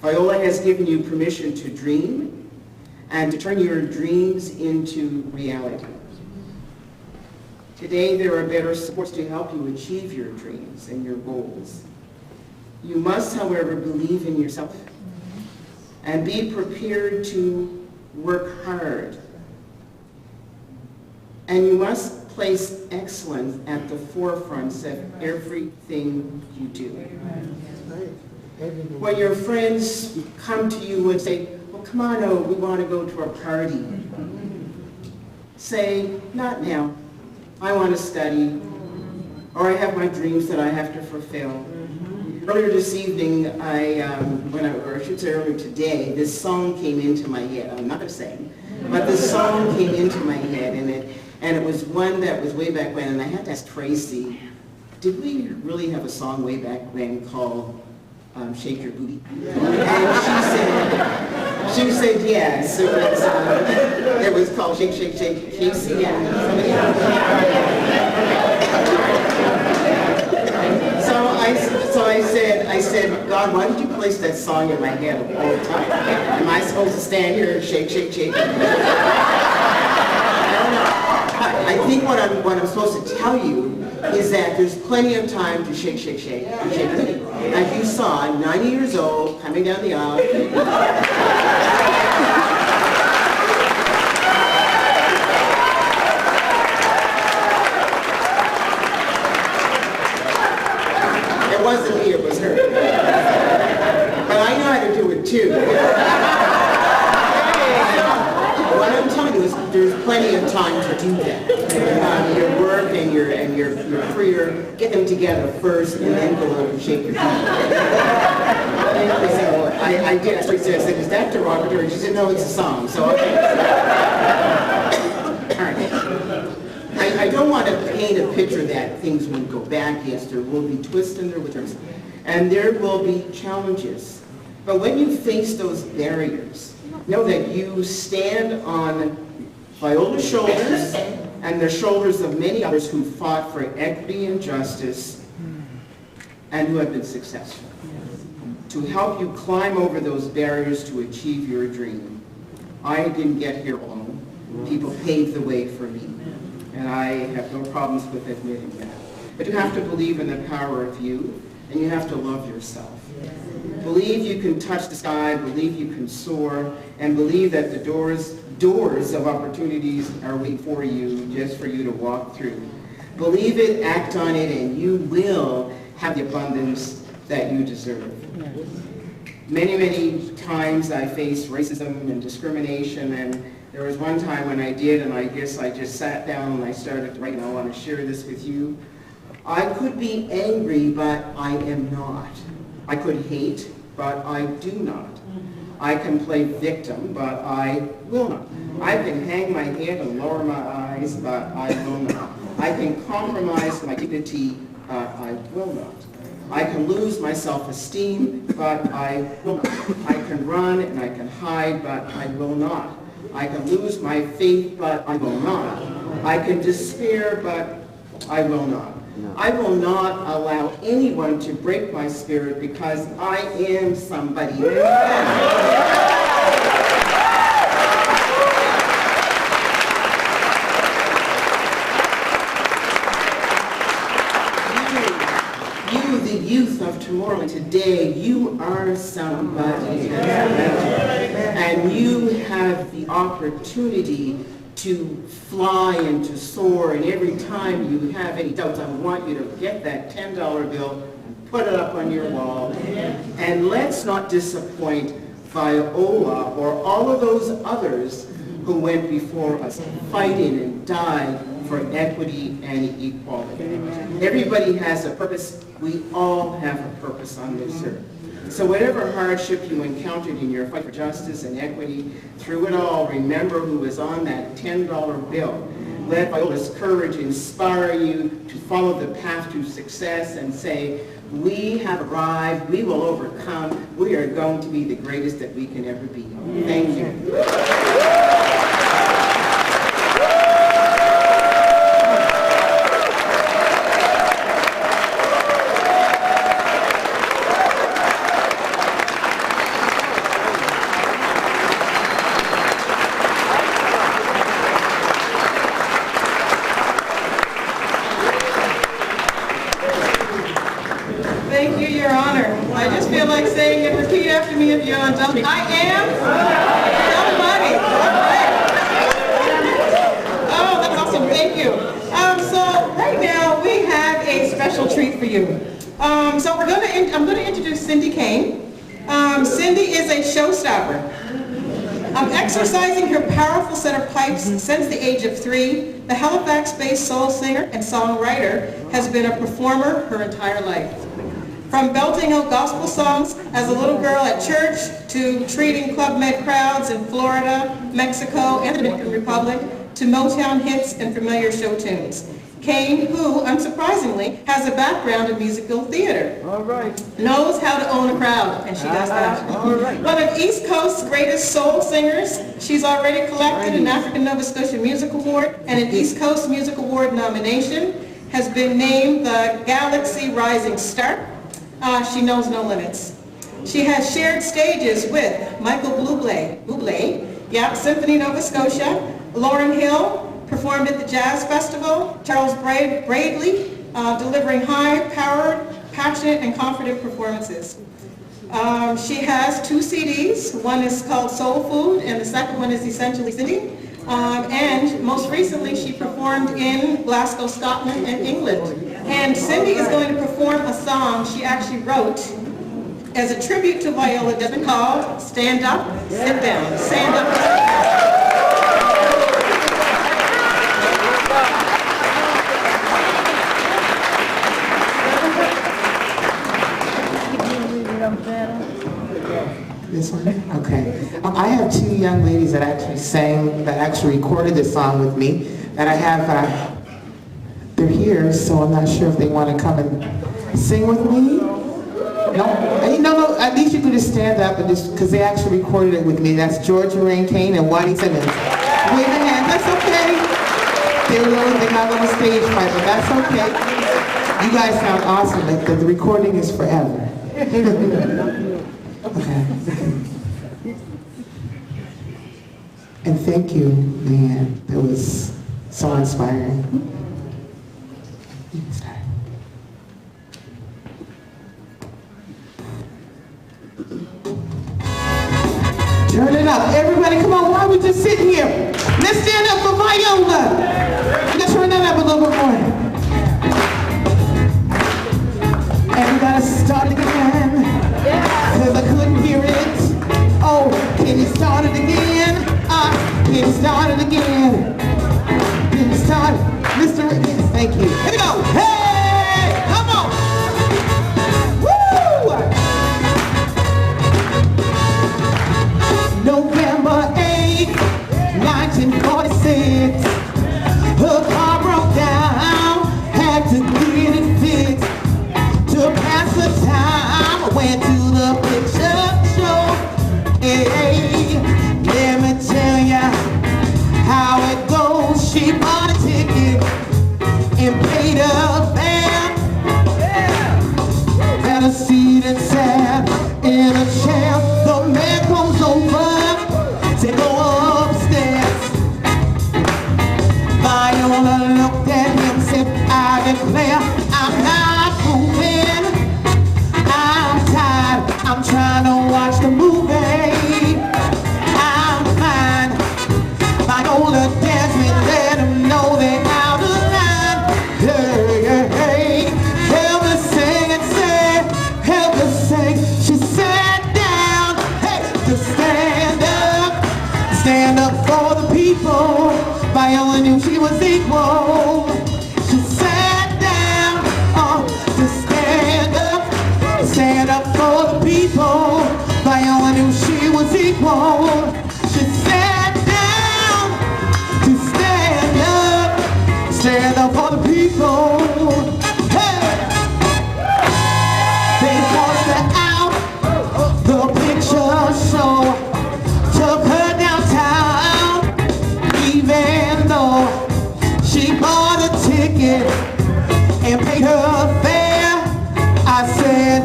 Viola has given you permission to dream and to turn your dreams into reality. Today, there are better supports to help you achieve your dreams and your goals. You must, however, believe in yourself and be prepared to work hard. And you must place excellence at the forefront of everything you do. When your friends come to you and say, well, come on out, we want to go to a party. Say, not now. I want to study, or I have my dreams that I have to fulfill. Earlier this evening, or I should say earlier today, this song came into my head. I'm not going to sing, but this song came into my head, and it was one that was way back when, and I had to ask Tracy, did we really have a song way back when called Shake Your Booty? And she said yes. It was called Shake, Shake, Shake, Casey. So I said, God, why did you place that song in my head all the time? Am I supposed to stand here and shake, shake, shake? I think what I'm supposed to tell you is that there's plenty of time to shake, shake, shake, and shake. As you saw, I'm 90 years old, coming down the aisle. It wasn't me, it was her. But I know how to do it too. What I'm telling you is there's plenty of time to do that. Your work and your career, get them together first and then go over and shake your feet. So I did. I said, is that derogatory? She said, no, it's a song. So okay. All right. I don't want to paint a picture that things will go back. Yes, there will be twists and there will be turns. And there will be challenges. But when you face those barriers, know that you stand on Viola's shoulders and the shoulders of many others who fought for equity and justice and who have been successful. To help you climb over those barriers to achieve your dream. I didn't get here alone. People paved the way for me. And I have no problems with admitting that. But you have to believe in the power of you, and you have to love yourself. Believe you can touch the sky, believe you can soar, and believe that the doors of opportunities are waiting for you, just for you to walk through. Believe it, act on it, and you will have the abundance that you deserve. Many, many times I faced racism and discrimination, and there was one time when I did, and I guess I just sat down and I started to write, and I want to share this with you. I could be angry, but I am not. I could hate, but I do not. I can play victim, but I will not. I can hang my head and lower my eyes, but I will not. I can compromise my dignity, but I will not. I can lose my self-esteem, but I will not. I can run and I can hide, but I will not. I can lose my faith, but I will not. I can despair, but I will not. I will not allow anyone to break my spirit because I am somebody. You, the youth of tomorrow and today, you are somebody. And you have the opportunity to fly and to soar, and every time you have any doubts, I want you to get that $10 bill and put it up on your wall. And let's not disappoint Viola or all of those others who went before us, fighting and died for equity and equality. Everybody has a purpose. We all have a purpose on this earth. So whatever hardship you encountered in your fight for justice and equity, through it all, remember who was on that $10 bill. Let Viola's courage inspire you to follow the path to success and say, we have arrived, we will overcome, we are going to be the greatest that we can ever be. Thank you. Thank you, Your Honor. I just feel like saying it. Repeat after me if you're on dummy. I am somebody. Oh, that's awesome. Thank you. So right now we have a special treat for you. So I'm going to introduce Cindy Kane. Cindy is a showstopper. Exercising her powerful set of pipes since the age of 3, the Halifax-based soul singer and songwriter has been a performer her entire life. From belting out gospel songs as a little girl at church to treating Club Med crowds in Florida, Mexico, and the Dominican Republic to Motown hits and familiar show tunes. Kane, who, unsurprisingly, has a background in musical theater, knows how to own a crowd, and she does that. One of East Coast's greatest soul singers, she's already collected an African Nova Scotian Music Award and an East Coast Music Award nomination, has been named the Galaxy Rising Star. She knows no limits. She has shared stages with Michael Bublé, Symphony Nova Scotia, Lauryn Hill, performed at the Jazz Festival, Charles Bradley, delivering high-powered, passionate, and confident performances. She has 2 CDs. One is called Soul Food, and the second one is Essentially Cindy. And most recently, she performed in Glasgow, Scotland, and England. And Cindy is going to perform a song she actually wrote as a tribute to Viola Desmond called Stand Up, Sit Down. Stand Up, Sit Down. This one? Okay. I have 2 young ladies that actually recorded this song with me, that I have, they're here, so I'm not sure if they want to come and sing with me. No, at least you can to stand up and just, because they actually recorded it with me. That's Georgia Rain Kane and Whitey Simmons. Wave a hand, that's okay. They're not on the stage fright, but that's okay. You guys sound awesome. Like the recording is forever. Okay. And thank you, man. That was so inspiring. Turn it up. Everybody, come on. Why are we just sitting here? Let's stand up for Viola. Let's turn that up a little bit more. Everybody start again. Because I couldn't hear it. Oh, can you start it again? Can you start it again? Can you start it? Mr. Rickens, thank you. Here we go. Hey, come on. Woo! November 8th, 1946. Her car broke down, had to get it fixed. To pass the time, I went to the picture show. Hey, let me tell ya how it goes. She bought a ticket and paid her fare. Had a seat and sat in a chair. The man comes over, said go upstairs. Viola looked at him, said I declare I'm not moving. I'm tired, I'm trying to watch the movie. I'm fine. Viola danced me, let him know they're out of line. Hey, hey, hey, help me sing and say, help me sing. She sat down, hey, to stand up for the people. Viola knew she was equal. She sat down, to stand up for the people. Viola knew she was equal. She sat down to stand up for the people. Hey! They forced her out the picture show, took her downtown, even though she bought a ticket and paid her fare. I said,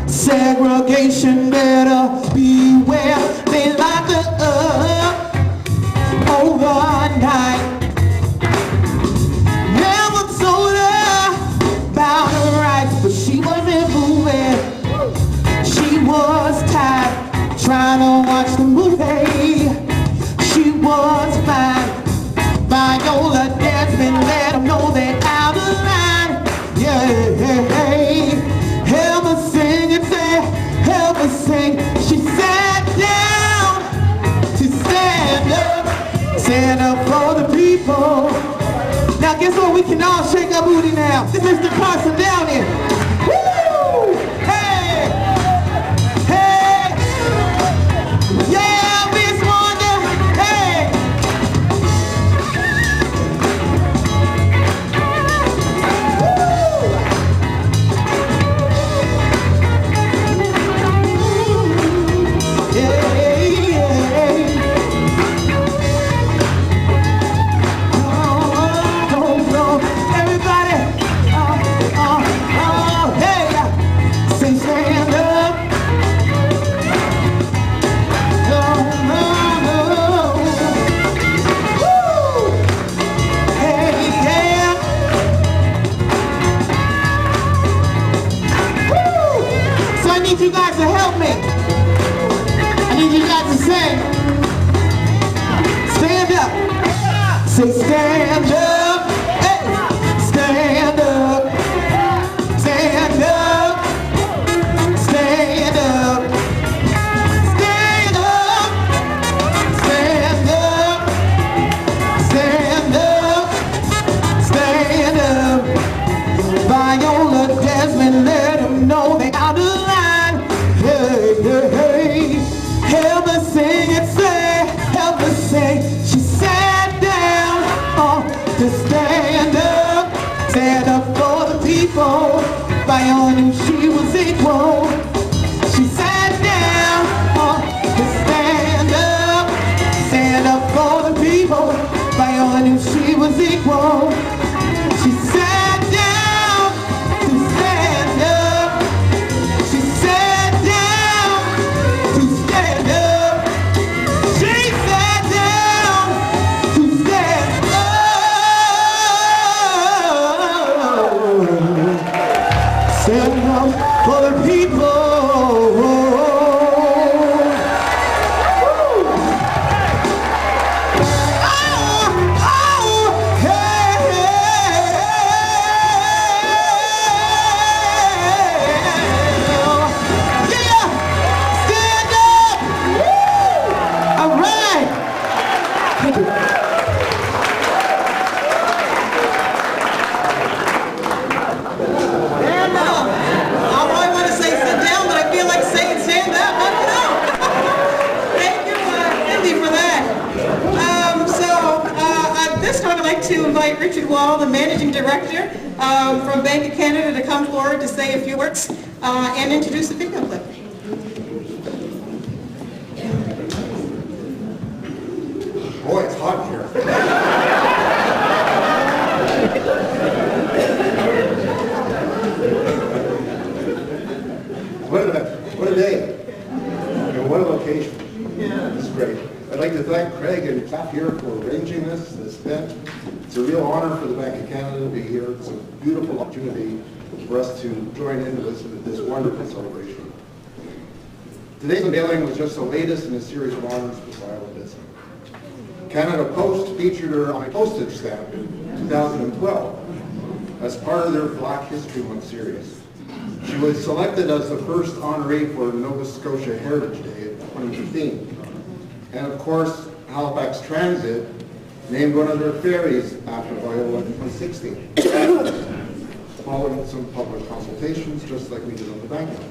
segregation better beware. They locked her up overnight. Never told her about her rights, but she wasn't moving. She was tired, trying to watch the movie. She was fine. Viola Desmond let them know they're out of line. Yeah, help us sing and say, help us sing. She sat down to stand up for the people. Now guess what? We can all shake our booty now. This is the Carson down here. Woo! Hey! Hey! Yeah, Miss Wanda! Hey! You guys to help me. I need you guys to sing. Stand up. Say stand up. Hey. Stand up. Stand up. Stand up. Stand up. Stand up. Stand up. Stand up. Viola Desmond let them know they out of line. Hey, hey, hey, help us sing and say, help us sing. She sat down to stand up for the people. Viola knew she was equal. She sat down for the people. Viola knew she was equal. She sat down to stand up. She sat down to stand up. She sat down to stand up. Stand up for the people. To invite Richard Wall, the Managing Director from Bank of Canada, to come forward to say a few words and introduce the video clip. Boy, it's hot here. What a day. And what a location. Yeah. It's great. I'd like to thank Craig and staff here for arranging this event. It's a real honor for the Bank of Canada to be here. It's a beautiful opportunity for us to join in with this wonderful celebration. Today's unveiling was just the latest in a series of honors for Viola Desmond. Canada Post featured her on a postage stamp in 2012 as part of their Black History Month series. She was selected as the first honoree for Nova Scotia Heritage Day in 2015. And of course, Halifax Transit named one of their ferries after Viola in 2016, following some public consultations, just like we did on the Banknote.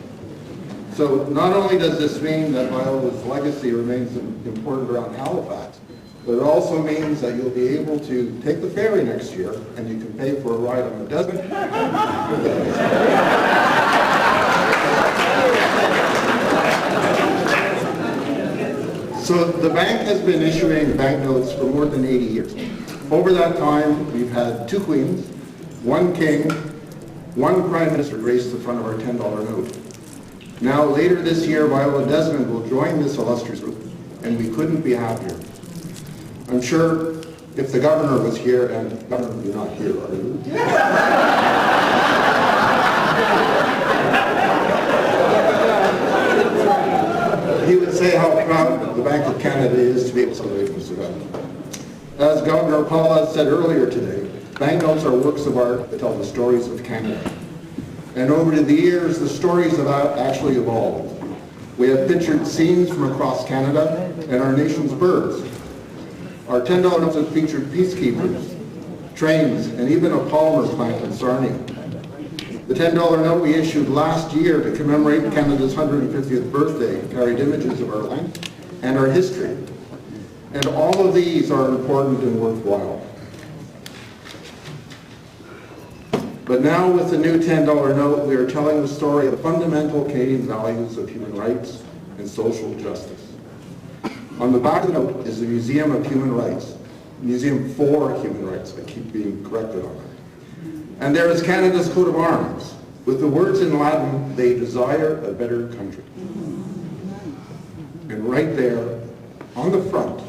So not only does this mean that Viola's legacy remains important around Halifax, but it also means that you'll be able to take the ferry next year and you can pay for a ride on the Desmond. So the bank has been issuing banknotes for more than 80 years. Over that time, we've had 2 queens, 1 king, 1 prime minister grace the front of our $10 note. Now, later this year, Viola Desmond will join this illustrious group, and we couldn't be happier. I'm sure if the governor was here, and Governor, you're not here, are you? He would say how proud the Bank of Canada is to be able to celebrate this event. As Governor Paula said earlier today, banknotes are works of art that tell the stories of Canada. And over the years, the stories have actually evolved. We have pictured scenes from across Canada and our nation's birds. Our $10 notes have featured peacekeepers, trains, and even a Palmer plant in Sarnia. The $10 note we issued last year to commemorate Canada's 150th birthday carried images of our land and our history. And all of these are important and worthwhile. But now with the new $10 note, we are telling the story of the fundamental Canadian values of human rights and social justice. On the back of the note is the Museum of Human Rights, Museum for Human Rights. I keep being corrected on that. And there is Canada's coat of arms, with the words in Latin, they desire a better country. And right there, on the front,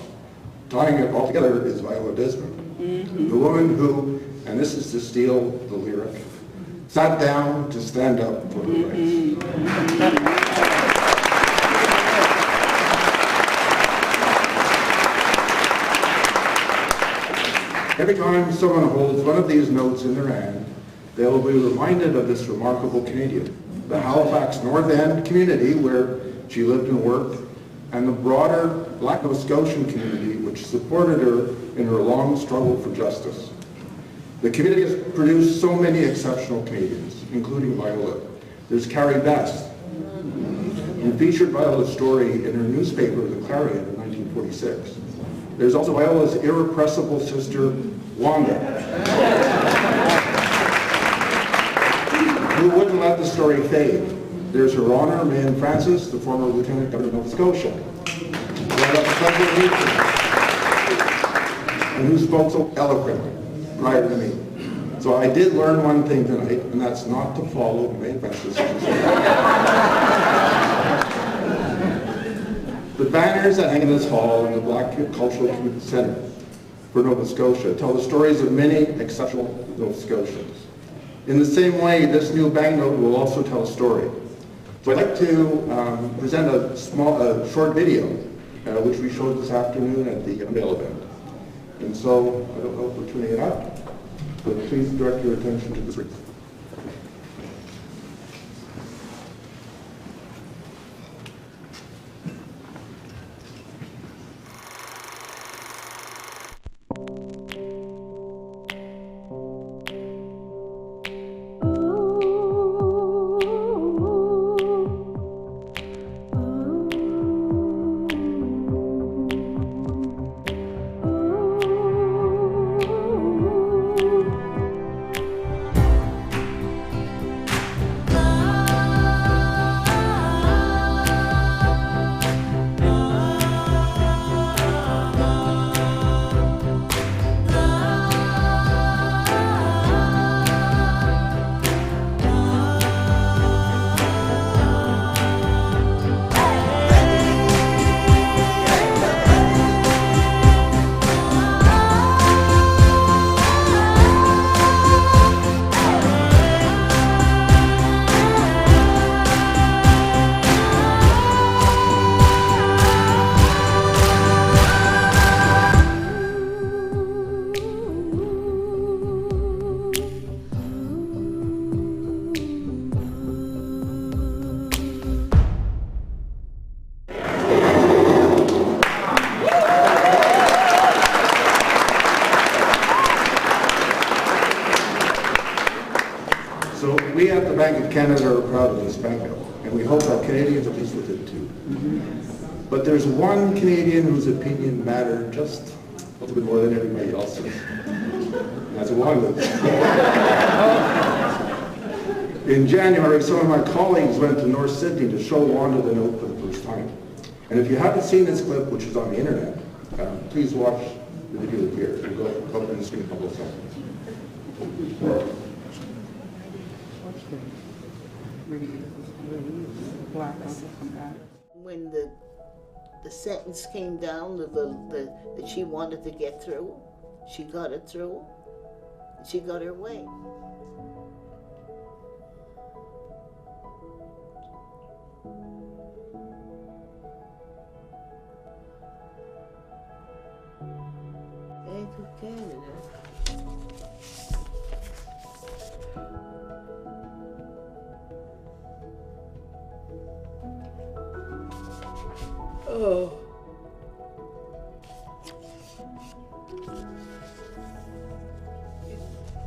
tying it all together, is Viola Desmond, the woman who, and this is to steal the lyric, sat down to stand up for her rights. Every time someone holds one of these notes in their hand, they will be reminded of this remarkable Canadian, the Halifax North End community where she lived and worked, and the broader Black Nova Scotian community which supported her in her long struggle for justice. The community has produced so many exceptional Canadians, including Viola. There's Carrie Best, who featured Viola's story in her newspaper, The Clarion, in 1946. There's also Viola's irrepressible sister, Wanda, who wouldn't let the story fade. There's Her Honor, Mayan Francis, the former Lieutenant Governor of Nova Scotia. and who spoke so eloquently prior to me. So I did learn one thing tonight, and that's not to follow my advances. The banners that hang in this hall in the Black Cultural Community Centre for Nova Scotia tell the stories of many exceptional Nova Scotians. In the same way, this new banknote will also tell a story. So I'd like to present a short video, which we showed this afternoon at the unveil event. And so, I don't know if we're tuning it up, but please direct your attention to the screen. So we at the Bank of Canada are proud of this banknote, and we hope our Canadians are pleased with it too. But there's one Canadian whose opinion mattered just a little bit more than everybody else's. That's Wanda. In January, some of my colleagues went to North Sydney to show Wanda the note for the first time. And if you haven't seen this clip, which is on the internet, please watch the video here. We'll go up on the screen in a couple of seconds. When the sentence came down that she wanted to get through, she got it through, and she got her way. Bank of Canada. Oh.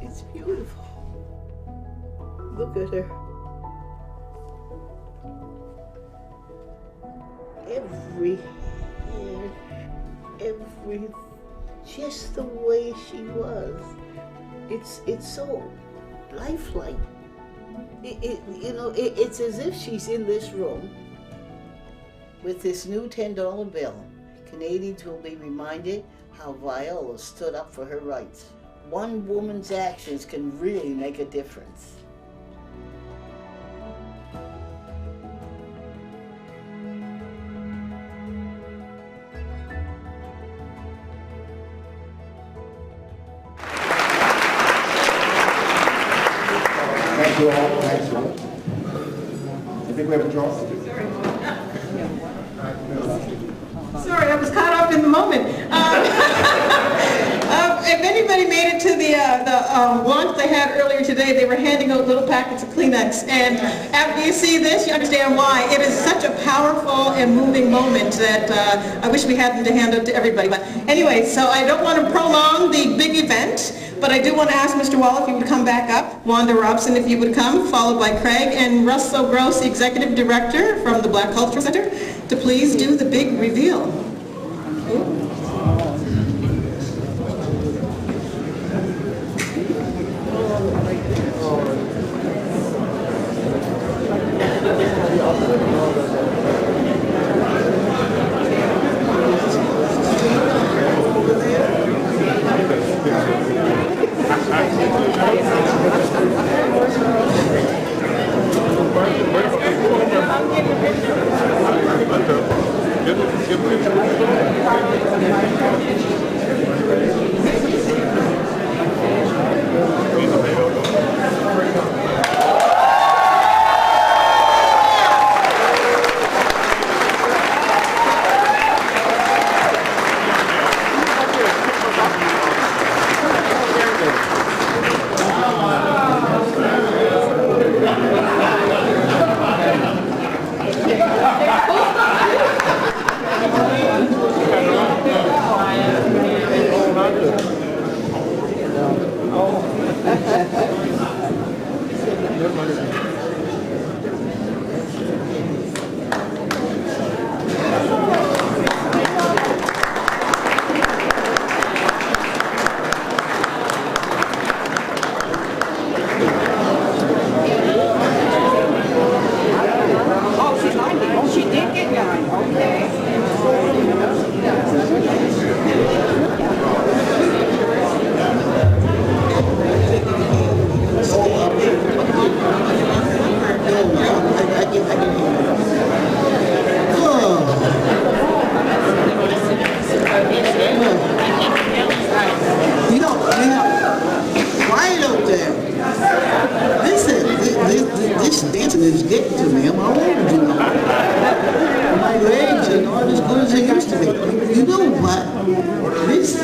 It's beautiful. Look at her. Every hair, just the way she was. It's so lifelike. It's as if she's in this room. With this new $10 bill, Canadians will be reminded how Viola stood up for her rights. One woman's actions can really make a difference. Thank you all. Thanks, all. I think we have a job to do. Sorry, I was caught up in the moment. If anybody made it to the launch they had earlier today, they were handing out little packets of Kleenex. And after you see this, you understand why. It is such a powerful and moving moment that I wish we had them to hand out to everybody. But anyway, so I don't want to prolong the big event, but I do want to ask Mr. Wall if he would come back up, Wanda Robson if you would come, followed by Craig, and Russell Gross, the Executive Director from the Black Cultural Center, to please do the big reveal.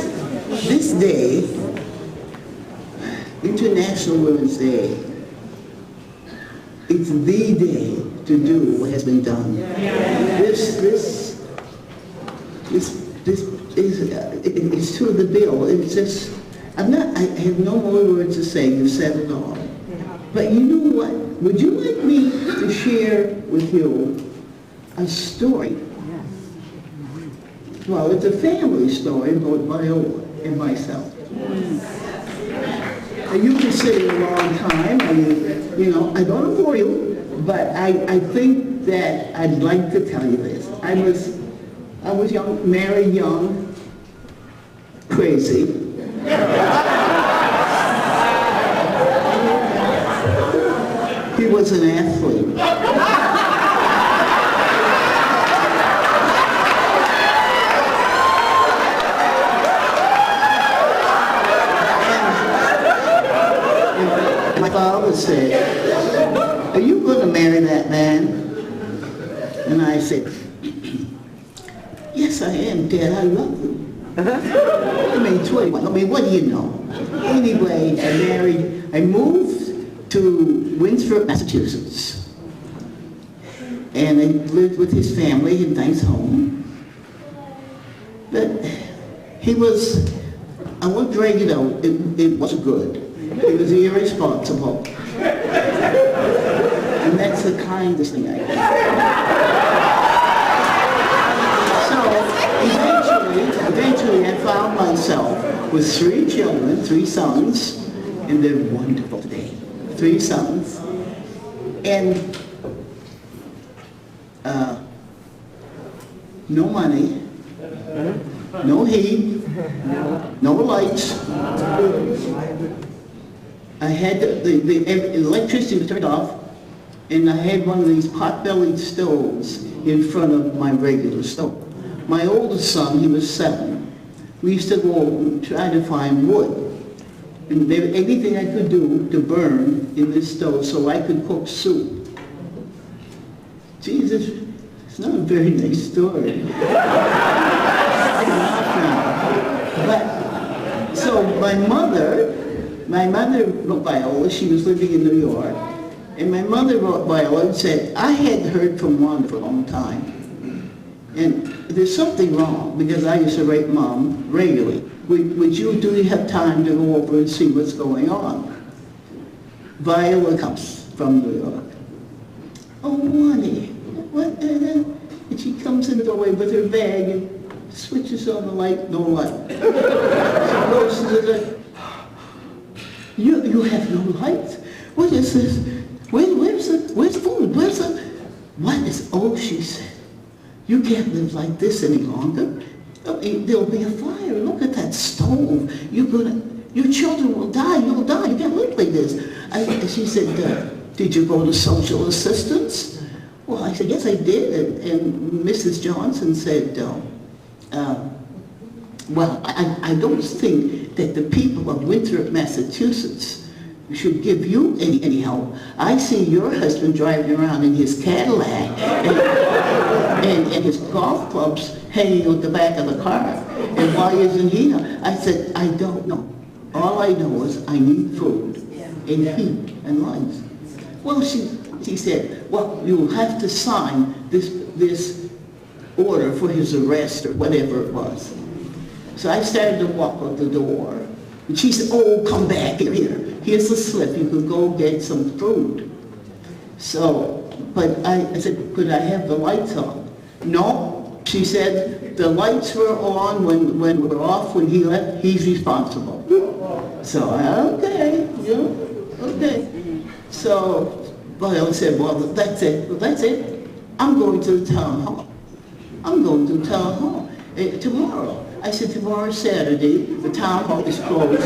This day, International Women's Day, it's the day to do what has been done. This it's to the bill. It's just, I have no more words to say. You've said it all. But you know what? Would you like me to share with you a story? Well, it's a family story about Viola and myself. And you've been sitting a long time, and you know, I don't want to bore you, but I think that I'd like to tell you this. I was young, married young, crazy. He was an athlete. My father said, "Are you going to marry that man?" And I said, "Yes, I am, Dad. I love him." I mean, 21. I mean, what do you know? Anyway, I moved to Winthrop, Massachusetts. And I lived with his family in nice home. But he was, I won't drag it out, it wasn't good. He was irresponsible. And that's the kindest thing I did. Eventually I found myself with 3 children, 3 sons, and they're wonderful today. 3 sons, and no money, no heat, no lights. I had the electricity was turned off, and I had one of these pot-bellied stoves in front of my regular stove. My oldest son, he was 7. We used to go and try to find wood. And anything I could do to burn in this stove so I could cook soup. Jesus, it's not a very nice story. But, so my mother wrote Viola, she was living in New York, and my mother wrote Viola and said, I hadn't heard from Wanda for a long time. And there's something wrong, because I used to write Mom regularly. Do you have time to go over and see what's going on? Viola comes from New York. Oh, Wanda, what? And she comes in the doorway with her bag and switches on the light, no light. She goes to the, you have no light? What is this? Where's the food? What is, oh, she said, you can't live like this any longer. There'll be a fire. Look at that stove. Your children will die. You'll die. You can't live like this. She said, did you go to social assistance? Well, I said, yes, I did. And Mrs. Johnson said, well, I don't think that the people of Winthrop, Massachusetts should give you any help. I see your husband driving around in his Cadillac and his golf clubs hanging at the back of the car. And why isn't he? I said, I don't know. All I know is I need food and heat and lights. Well, she said, well, you'll have to sign this order for his arrest or whatever it was. So I started to walk out the door. And she said, oh, come back here. Here's a slip. You could go get some food. So, but I said, could I have the lights on? No. She said, the lights were on when we're off. When he left, he's responsible. So, okay, okay. So, Viola said, well, that's it. Well, that's it. I'm going to the town hall. I'm going to the town hall tomorrow. I said, tomorrow's Saturday. The town hall is closed.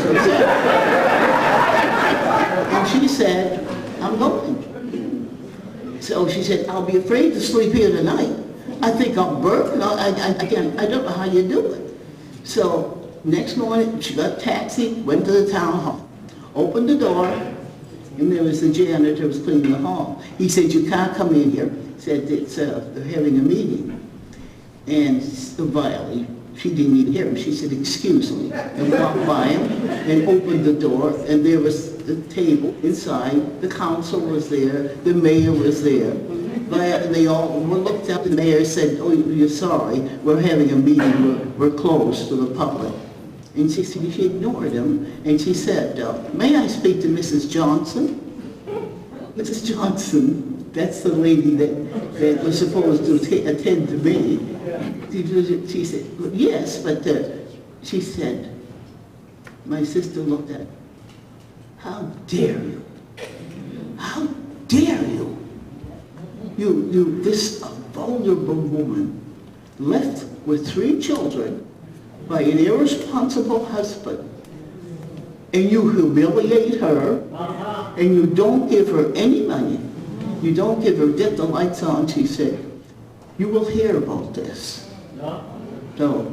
And she said, I'm going. So she said, I'll be afraid to sleep here tonight. I think I'll burn. I don't know how you do it. So next morning, she got a taxi, went to the town hall, opened the door, and there was the janitor who was cleaning the hall. He said, you can't come in here. He said, they're having a meeting. And Viola, She didn't even hear him. She said, "Excuse me," and walked by him and opened the door, and there was the table inside. The council was there. The mayor was there. But they all looked up, and the mayor said, "Oh, you're sorry. We're having a meeting. We're closed to the public." And she ignored him, and she said, "May I speak to Mrs. Johnson?" Mrs. Johnson, that's the lady that was supposed to attend to me. She said, "Yes," but she said, my sister looked at her, "How dare you? How dare you? You, this vulnerable woman, left with 3 children by an irresponsible husband, and you humiliate her, and you don't give her any money. You don't give her, get the lights on," she said. "You will hear about this." So,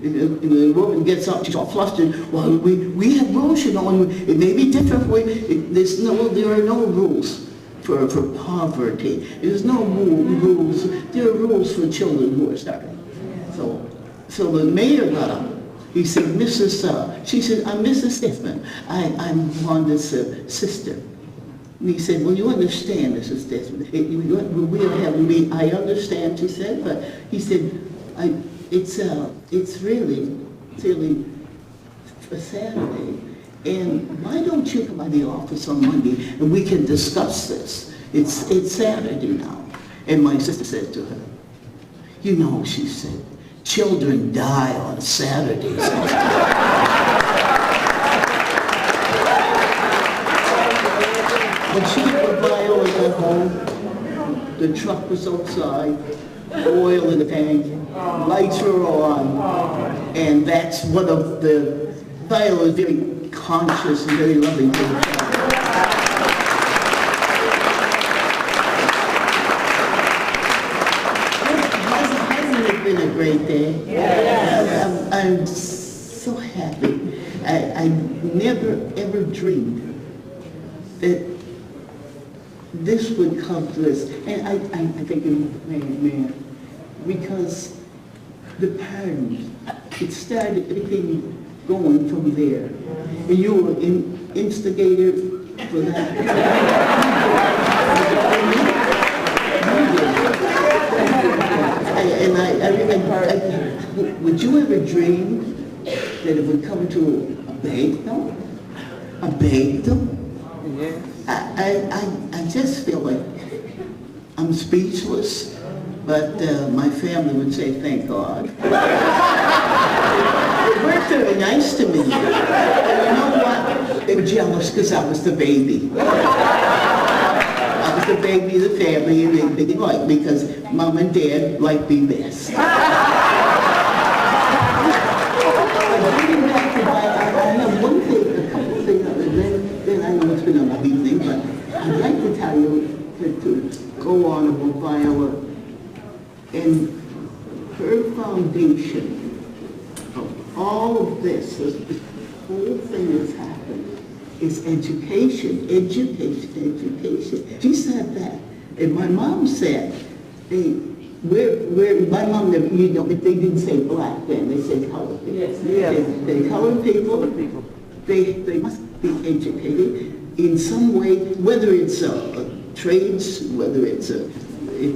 the woman gets up, she's all flustered. "Well, we have rules, you know, and it may be different. There are no rules for poverty. There's no rules. There are rules for children who are starving." So the mayor got up. He said, she said, "I'm Mrs. Stithman. I'm Wanda's sister." And he said, "Well, you understand, Mrs. Stithman. We are having a meeting." "I understand," she said, but he said, it's really a Saturday, and why don't you come by the office on Monday and we can discuss this? It's Saturday now." And my sister said to her, "You know," she said, "children die on Saturdays." When she put Viola at home, the truck was outside, oil in the tank, lights were on, and that's one of the, Viola was very conscious and very loving to her child. Hasn't it been a great day? Yes. I'm so happy. I never ever dreamed that this would come to this. And I think, man, because the parents, it started everything going from there. And you were an instigator for that. Would you ever dream that it would come to a banknote? A banknote? I just feel like I'm speechless, but my family would say, "Thank God." They weren't very nice to me. And you know what? They were jealous because I was the baby. I was the baby of the family, and they didn't like me because Mom and Dad liked me best. I have one thing, a couple of things, and then I know it's been a lovely thing, but I'd like to tell you to go on about Viola and her foundation of all of this whole thing that's happened is education. She said that, and my mom said, my mom never, you know, they didn't say black then, they said colored people. Yes. They colored people, they must be educated in some way, whether it's trades, whether it's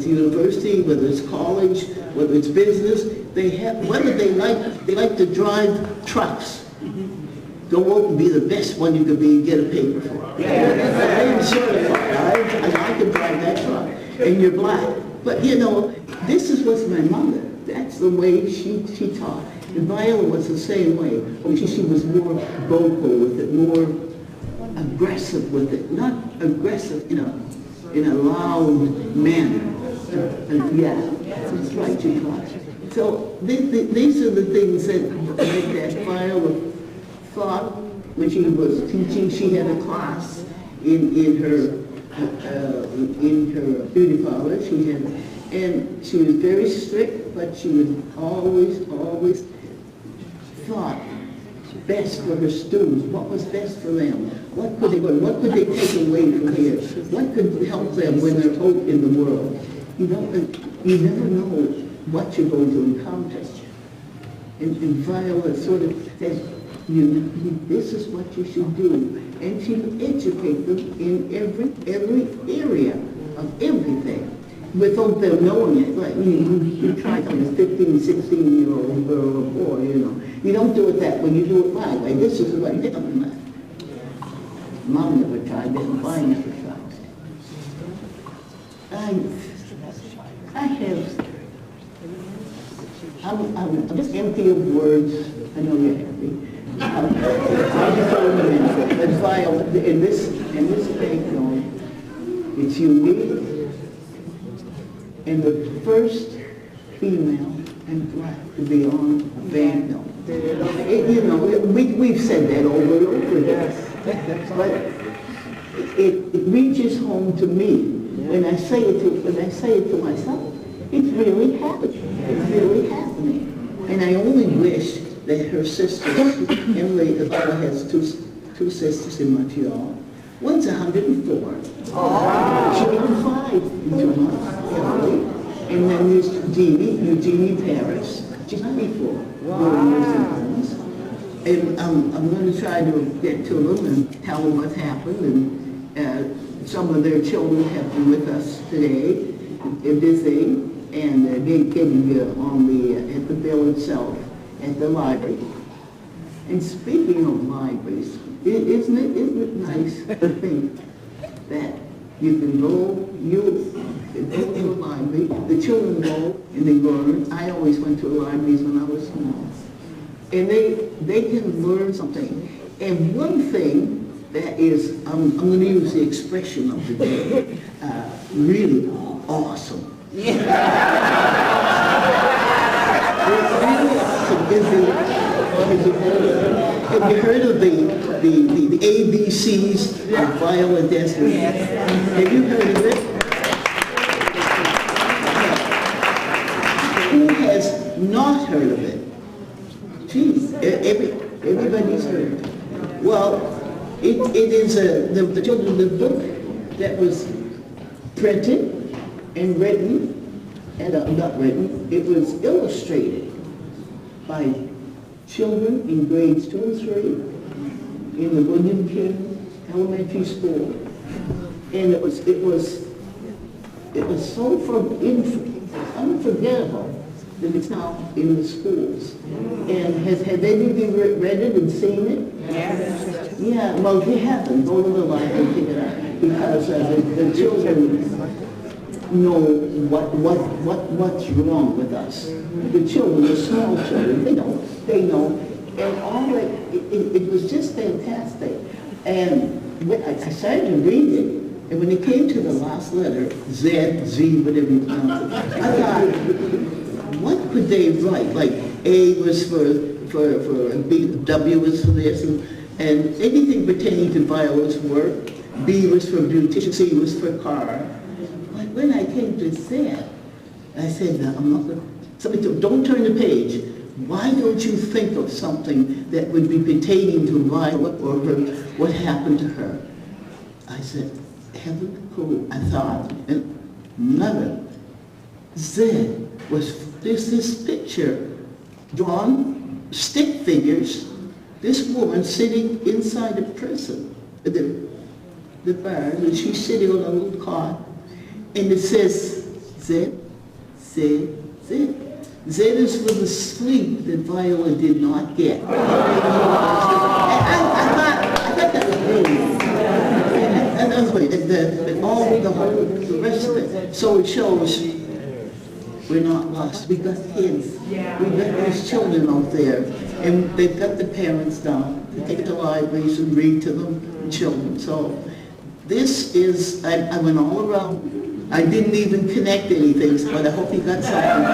university, whether it's college, whether it's business. Whether they like to drive trucks. Go out and be the best one you could be and get a paper for. I'm certified. I can drive that truck. And you're black. But you know, this was my mother. That's the way she taught. And Viola was the same way. She was more vocal with it, more aggressive with it. Not aggressive in a loud manner. Yeah, that's right, you taught. So these are the things that Viola thought when she was teaching. She had a class in her beauty parlor. And she was very strict, but she was always thought best for her students. What was best for them? What could they learn? What could they take away from here? What could help them when they're out in the world? You know, you never know what you're going to encounter. And Viola sort of said, this is what you should do. And she would educate them in every area of everything without them knowing it. Like, you try to a 15, 16-year-old girl or boy, You don't do it that way, you do it my way. This is the way they don't know. Mom never tried that, and I never tried that. I'm just empty of words. I know you're happy. I just want to mention that Viola, in this banknote, it's unique, and the first female and black to be on a banknote. We've said that over and over again, but it reaches home to me when I say it to myself. It's really happening. It's really happening. And I only wish that her sisters, Emily, Viola has two sisters in Montreal. One's 104. She'll be 5 in 2 months, Emily. And then there's Eugenie Paris. She's 94. And I'm going to try to get to them and tell them what happened. And some of their children have been with us today, visiting. And getting at the bill itself at the library. And speaking of libraries, isn't it nice to think that you can go to a library, the children go and they learn. I always went to libraries when I was small. And they can learn something. And one thing that is, I'm going to use the expression of the day, really awesome. Have you heard of the ABCs of Viola Desmond? Have you heard of it? Who has not heard of it? Geez, everybody's heard of it. Well, it is the children's book that was printed and written, and not written, it was illustrated by children in grades 2 and 3 in the William King Elementary School. And it was so unforgettable that it's now in the schools. And have anybody read it and seen it? Yes. Yeah, well, if you haven't, go to the library and pick it up, because the children know what's wrong with us. The children, the small children, they know, and all that, it was just fantastic. And I started to read it, and when it came to the last letter, Z, whatever you pronounce it, I thought, what could they write? Like A was for B, W was for this, and anything pertaining to Viola's work. B was for beautician, C was for car. When I came to that, I said, I'm not going to, somebody told, don't turn the page. Why don't you think of something that would be pertaining to Viola or her, what happened to her? I said, heaven cool. I thought, and another, Z was this picture, drawn, stick figures, this woman sitting inside a prison, the bar, and she's sitting on a little cot. And it says, Z, Z, Z. Z is for the sleep that Viola did not get. I thought that was brilliant. And that's what, the rest of it. So it shows we're not lost. We've got kids. We've got these children out there. And they've got the parents down to take to libraries and read to them, children. So this is, I went all around. I didn't even connect anything, but I hope you got something.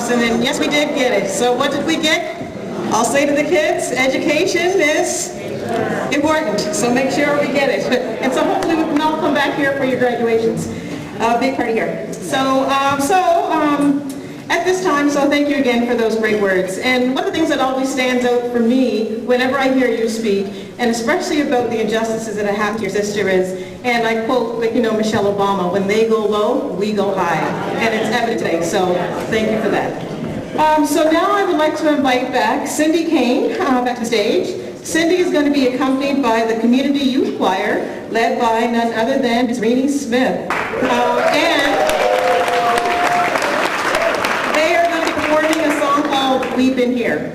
Thompson, and yes, we did get it. So what did we get? I'll say to the kids, education is important, so make sure we get it. And so hopefully we can all come back here for your graduations. Big party here. So at this time, so thank you again for those great words. And one of the things that always stands out for me whenever I hear you speak, and especially about the injustices that happen to your sister is, and I quote, like, you know, Michelle Obama, when they go low, we go high. And it's evident today, so thank you for that. So now I would like to invite back Cindy Kane back to the stage. Cindy is going to be accompanied by the Community Youth Choir, led by none other than Ms. Renee Smith. And they are going to be performing a song called We've Been Here.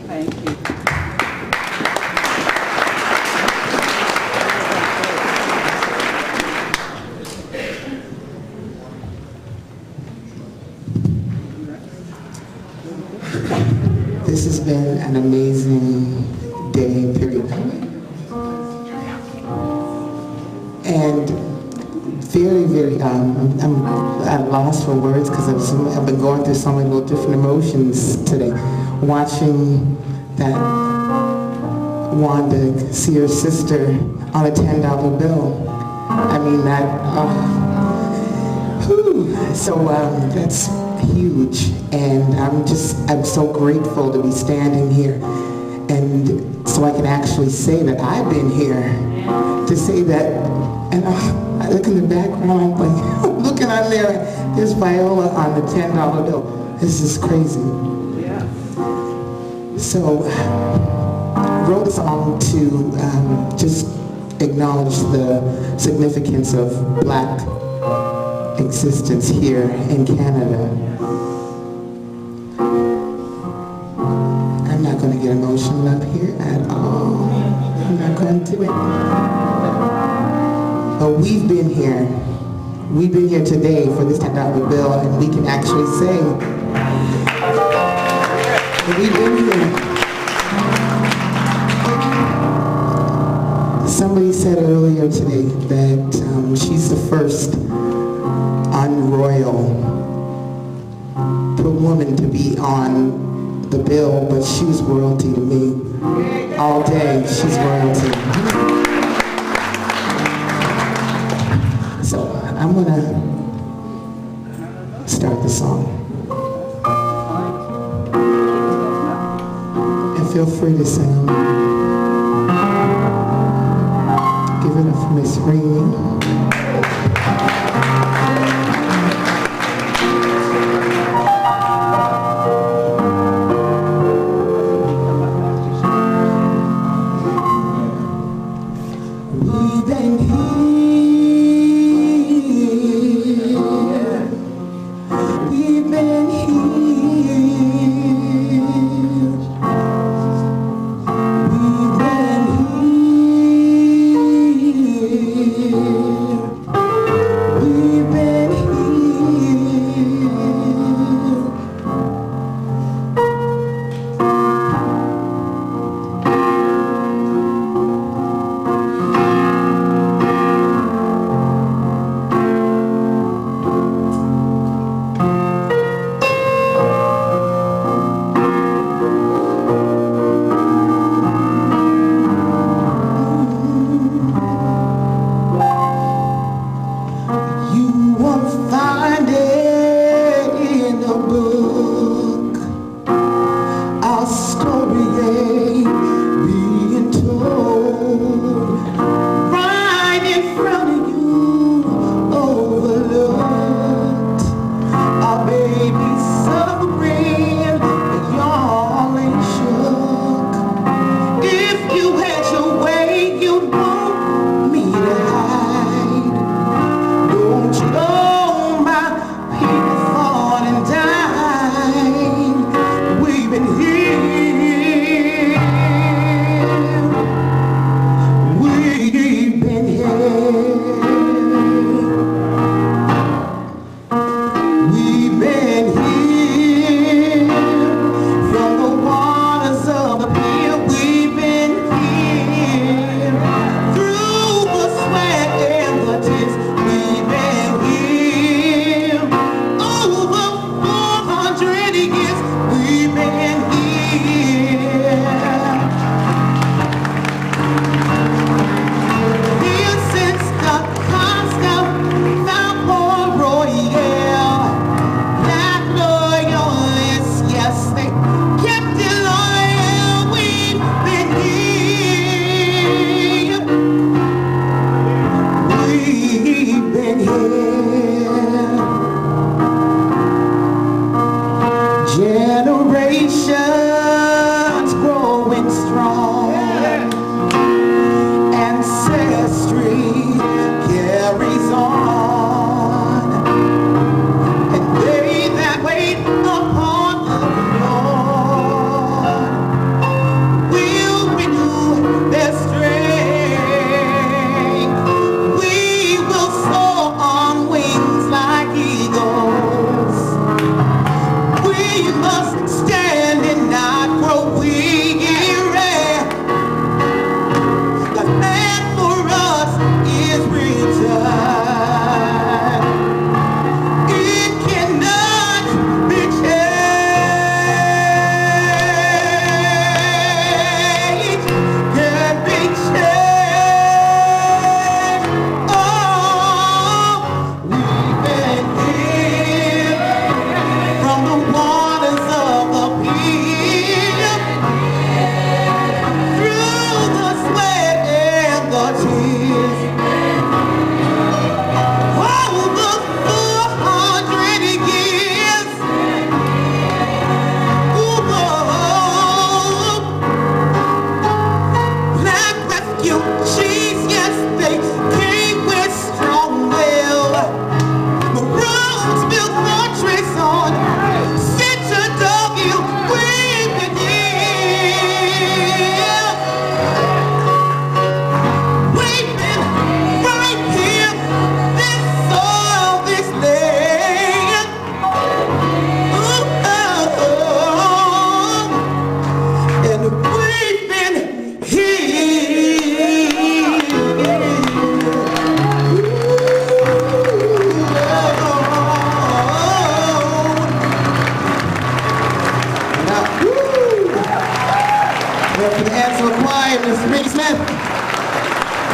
Thank you. This has been an amazing day, period. And very, I'm at a loss for words because I've been going through so many little different emotions today. Watching that Wanda see her sister on a $10 bill. I mean, that's huge. And I'm so grateful to be standing here. And so I can actually say that I've been here. To say that, and I look in the background, I'm like, looking on there, there's Viola on the $10 bill. This is crazy. Yeah. So I wrote a song to just acknowledge the significance of Black existence here in Canada. I'm not going to get emotional up here at all. I'm not going to do it. But we've been here. We've been here today for this $10 bill, and we can actually say that we've been here. Somebody said earlier today that she's the first unroyal woman to be on the bill, but she was royalty to me. All day, she's royalty. So I'm gonna start the song. And feel free to sing along. Give it up for Miss Renee. We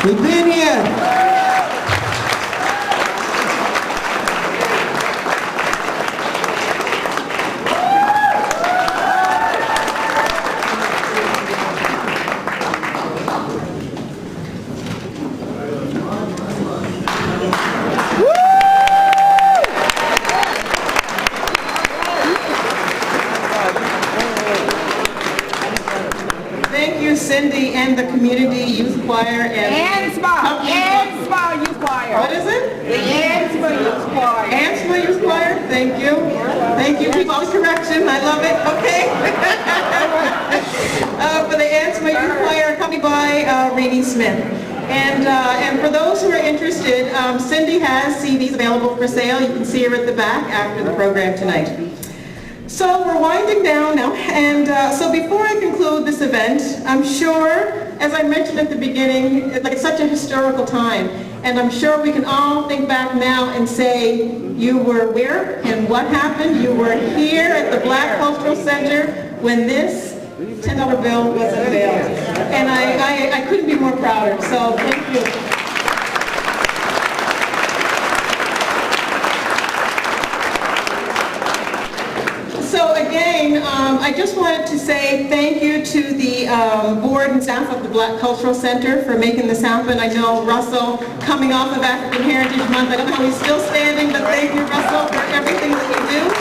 We've been here. Cindy and the community youth choir and small youth choir. What is it? The Ansma Youth Choir. Ansma Youth Choir. Thank you. Thank you. Keep on correction. I love it. Okay. For the Ansma Youth Choir, accompanied by Rainey Smith. And for those who are interested, Cindy has CDs available for sale. You can see her at the back after the program tonight. So we're winding down now, and so before I conclude this event, I'm sure, as I mentioned at the beginning, it's such a historical time, and I'm sure we can all think back now and say, you were where and what happened? You were here at the Black Cultural Center when this $10 bill was unveiled, and I couldn't be more prouder, so thank you. So again, I just wanted to say thank you to the board and staff of the Black Cultural Center for making this happen. I know Russell, coming off of African Heritage Month, I don't know how he's still standing, but thank you, Russell, for everything that you do.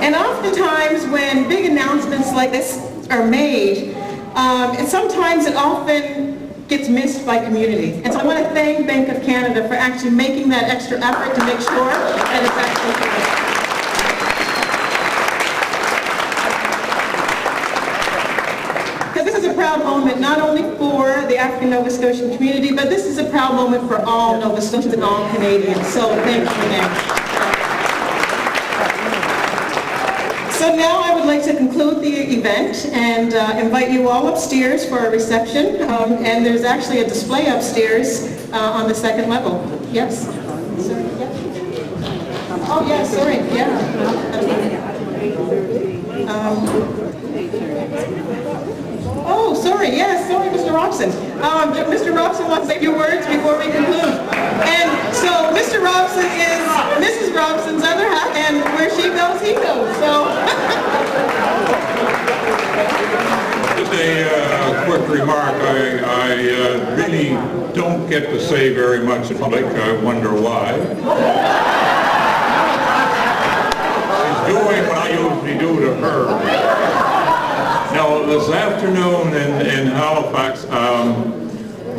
And oftentimes when big announcements like this are made, and sometimes it often gets missed by community. And so I want to thank Bank of Canada for actually making that extra effort to make sure that it's actually here. Because this is a proud moment not only for the African Nova Scotian community, but this is a proud moment for all Nova Scotians and all Canadians. So thank you again. So now I would like to conclude the event and invite you all upstairs for a reception. And there's actually a display upstairs on the second level. Yes? Sorry, yeah. Oh, yeah, sorry, yeah. Oh, sorry, yes, sorry, Mr. Robson. Mr. Robson wants to say a few words before we conclude. And so Mr. Robson is Mrs. Robson's other half, and where she goes, he goes. So. Just a quick remark. I really don't get to say very much in public. I wonder why. She's doing what I usually do to her. Now, this afternoon in Halifax,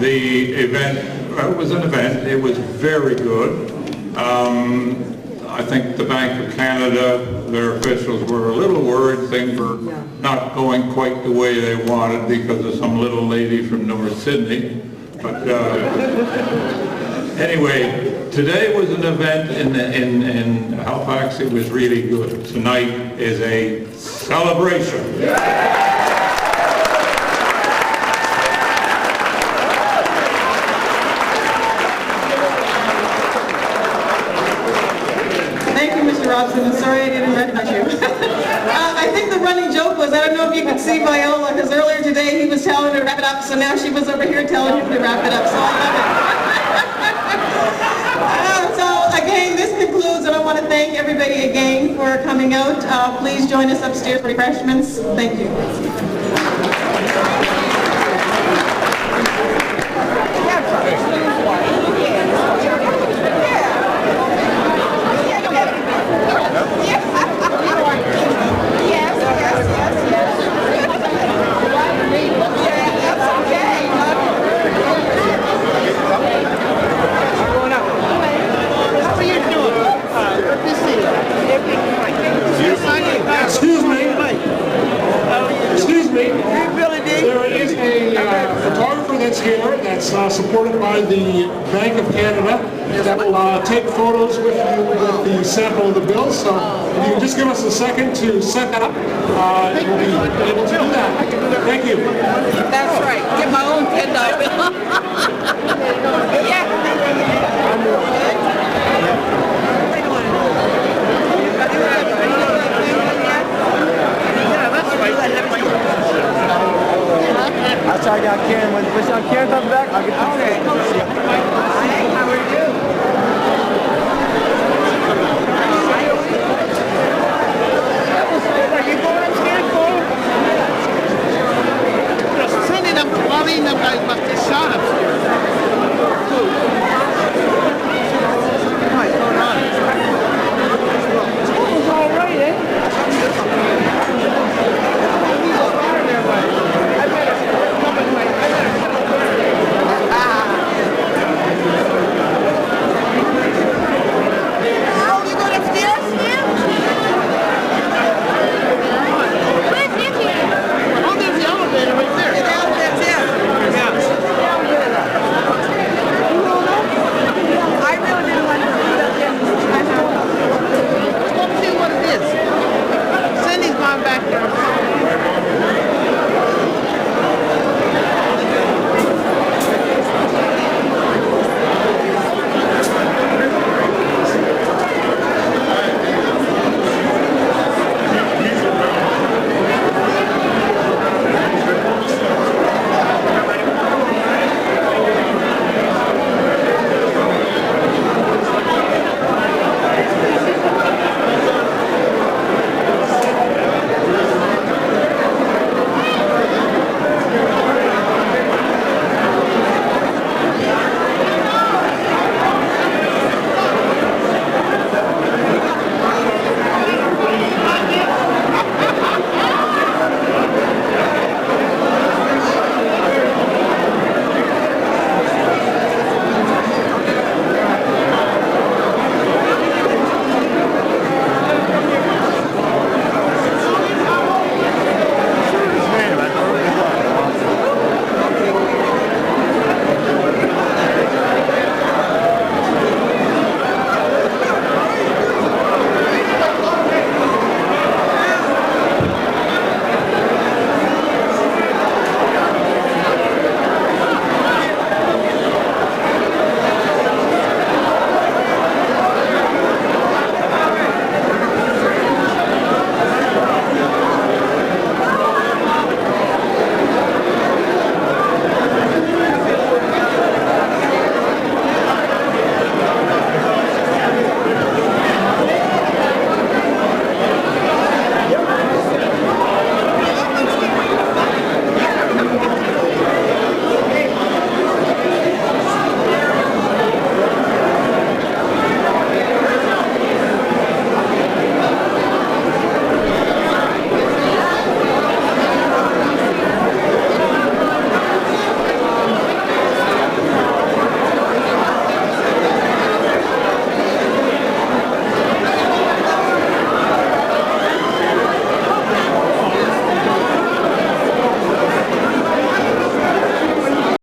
the event, it was an event, it was very good. I think the Bank of Canada, their officials were a little worried things were not going quite the way they wanted because of some little lady from North Sydney. But anyway, today was an event in Halifax. It was really good. Tonight is a celebration. Robson, I'm sorry I didn't recognize you. I think the running joke was, I don't know if you could see Viola, because earlier today he was telling her to wrap it up, so now she was over here telling him to wrap it up, so I love it. So again, this concludes, and I want to thank everybody again for coming out. Please join us upstairs for refreshments. Thank you. Supported by the Bank of Canada that will take photos with you with the sample of the bill. So if you can just give us a second to set that up, we'll be able to do that. Thank you. That's right. Get my own $10 bill.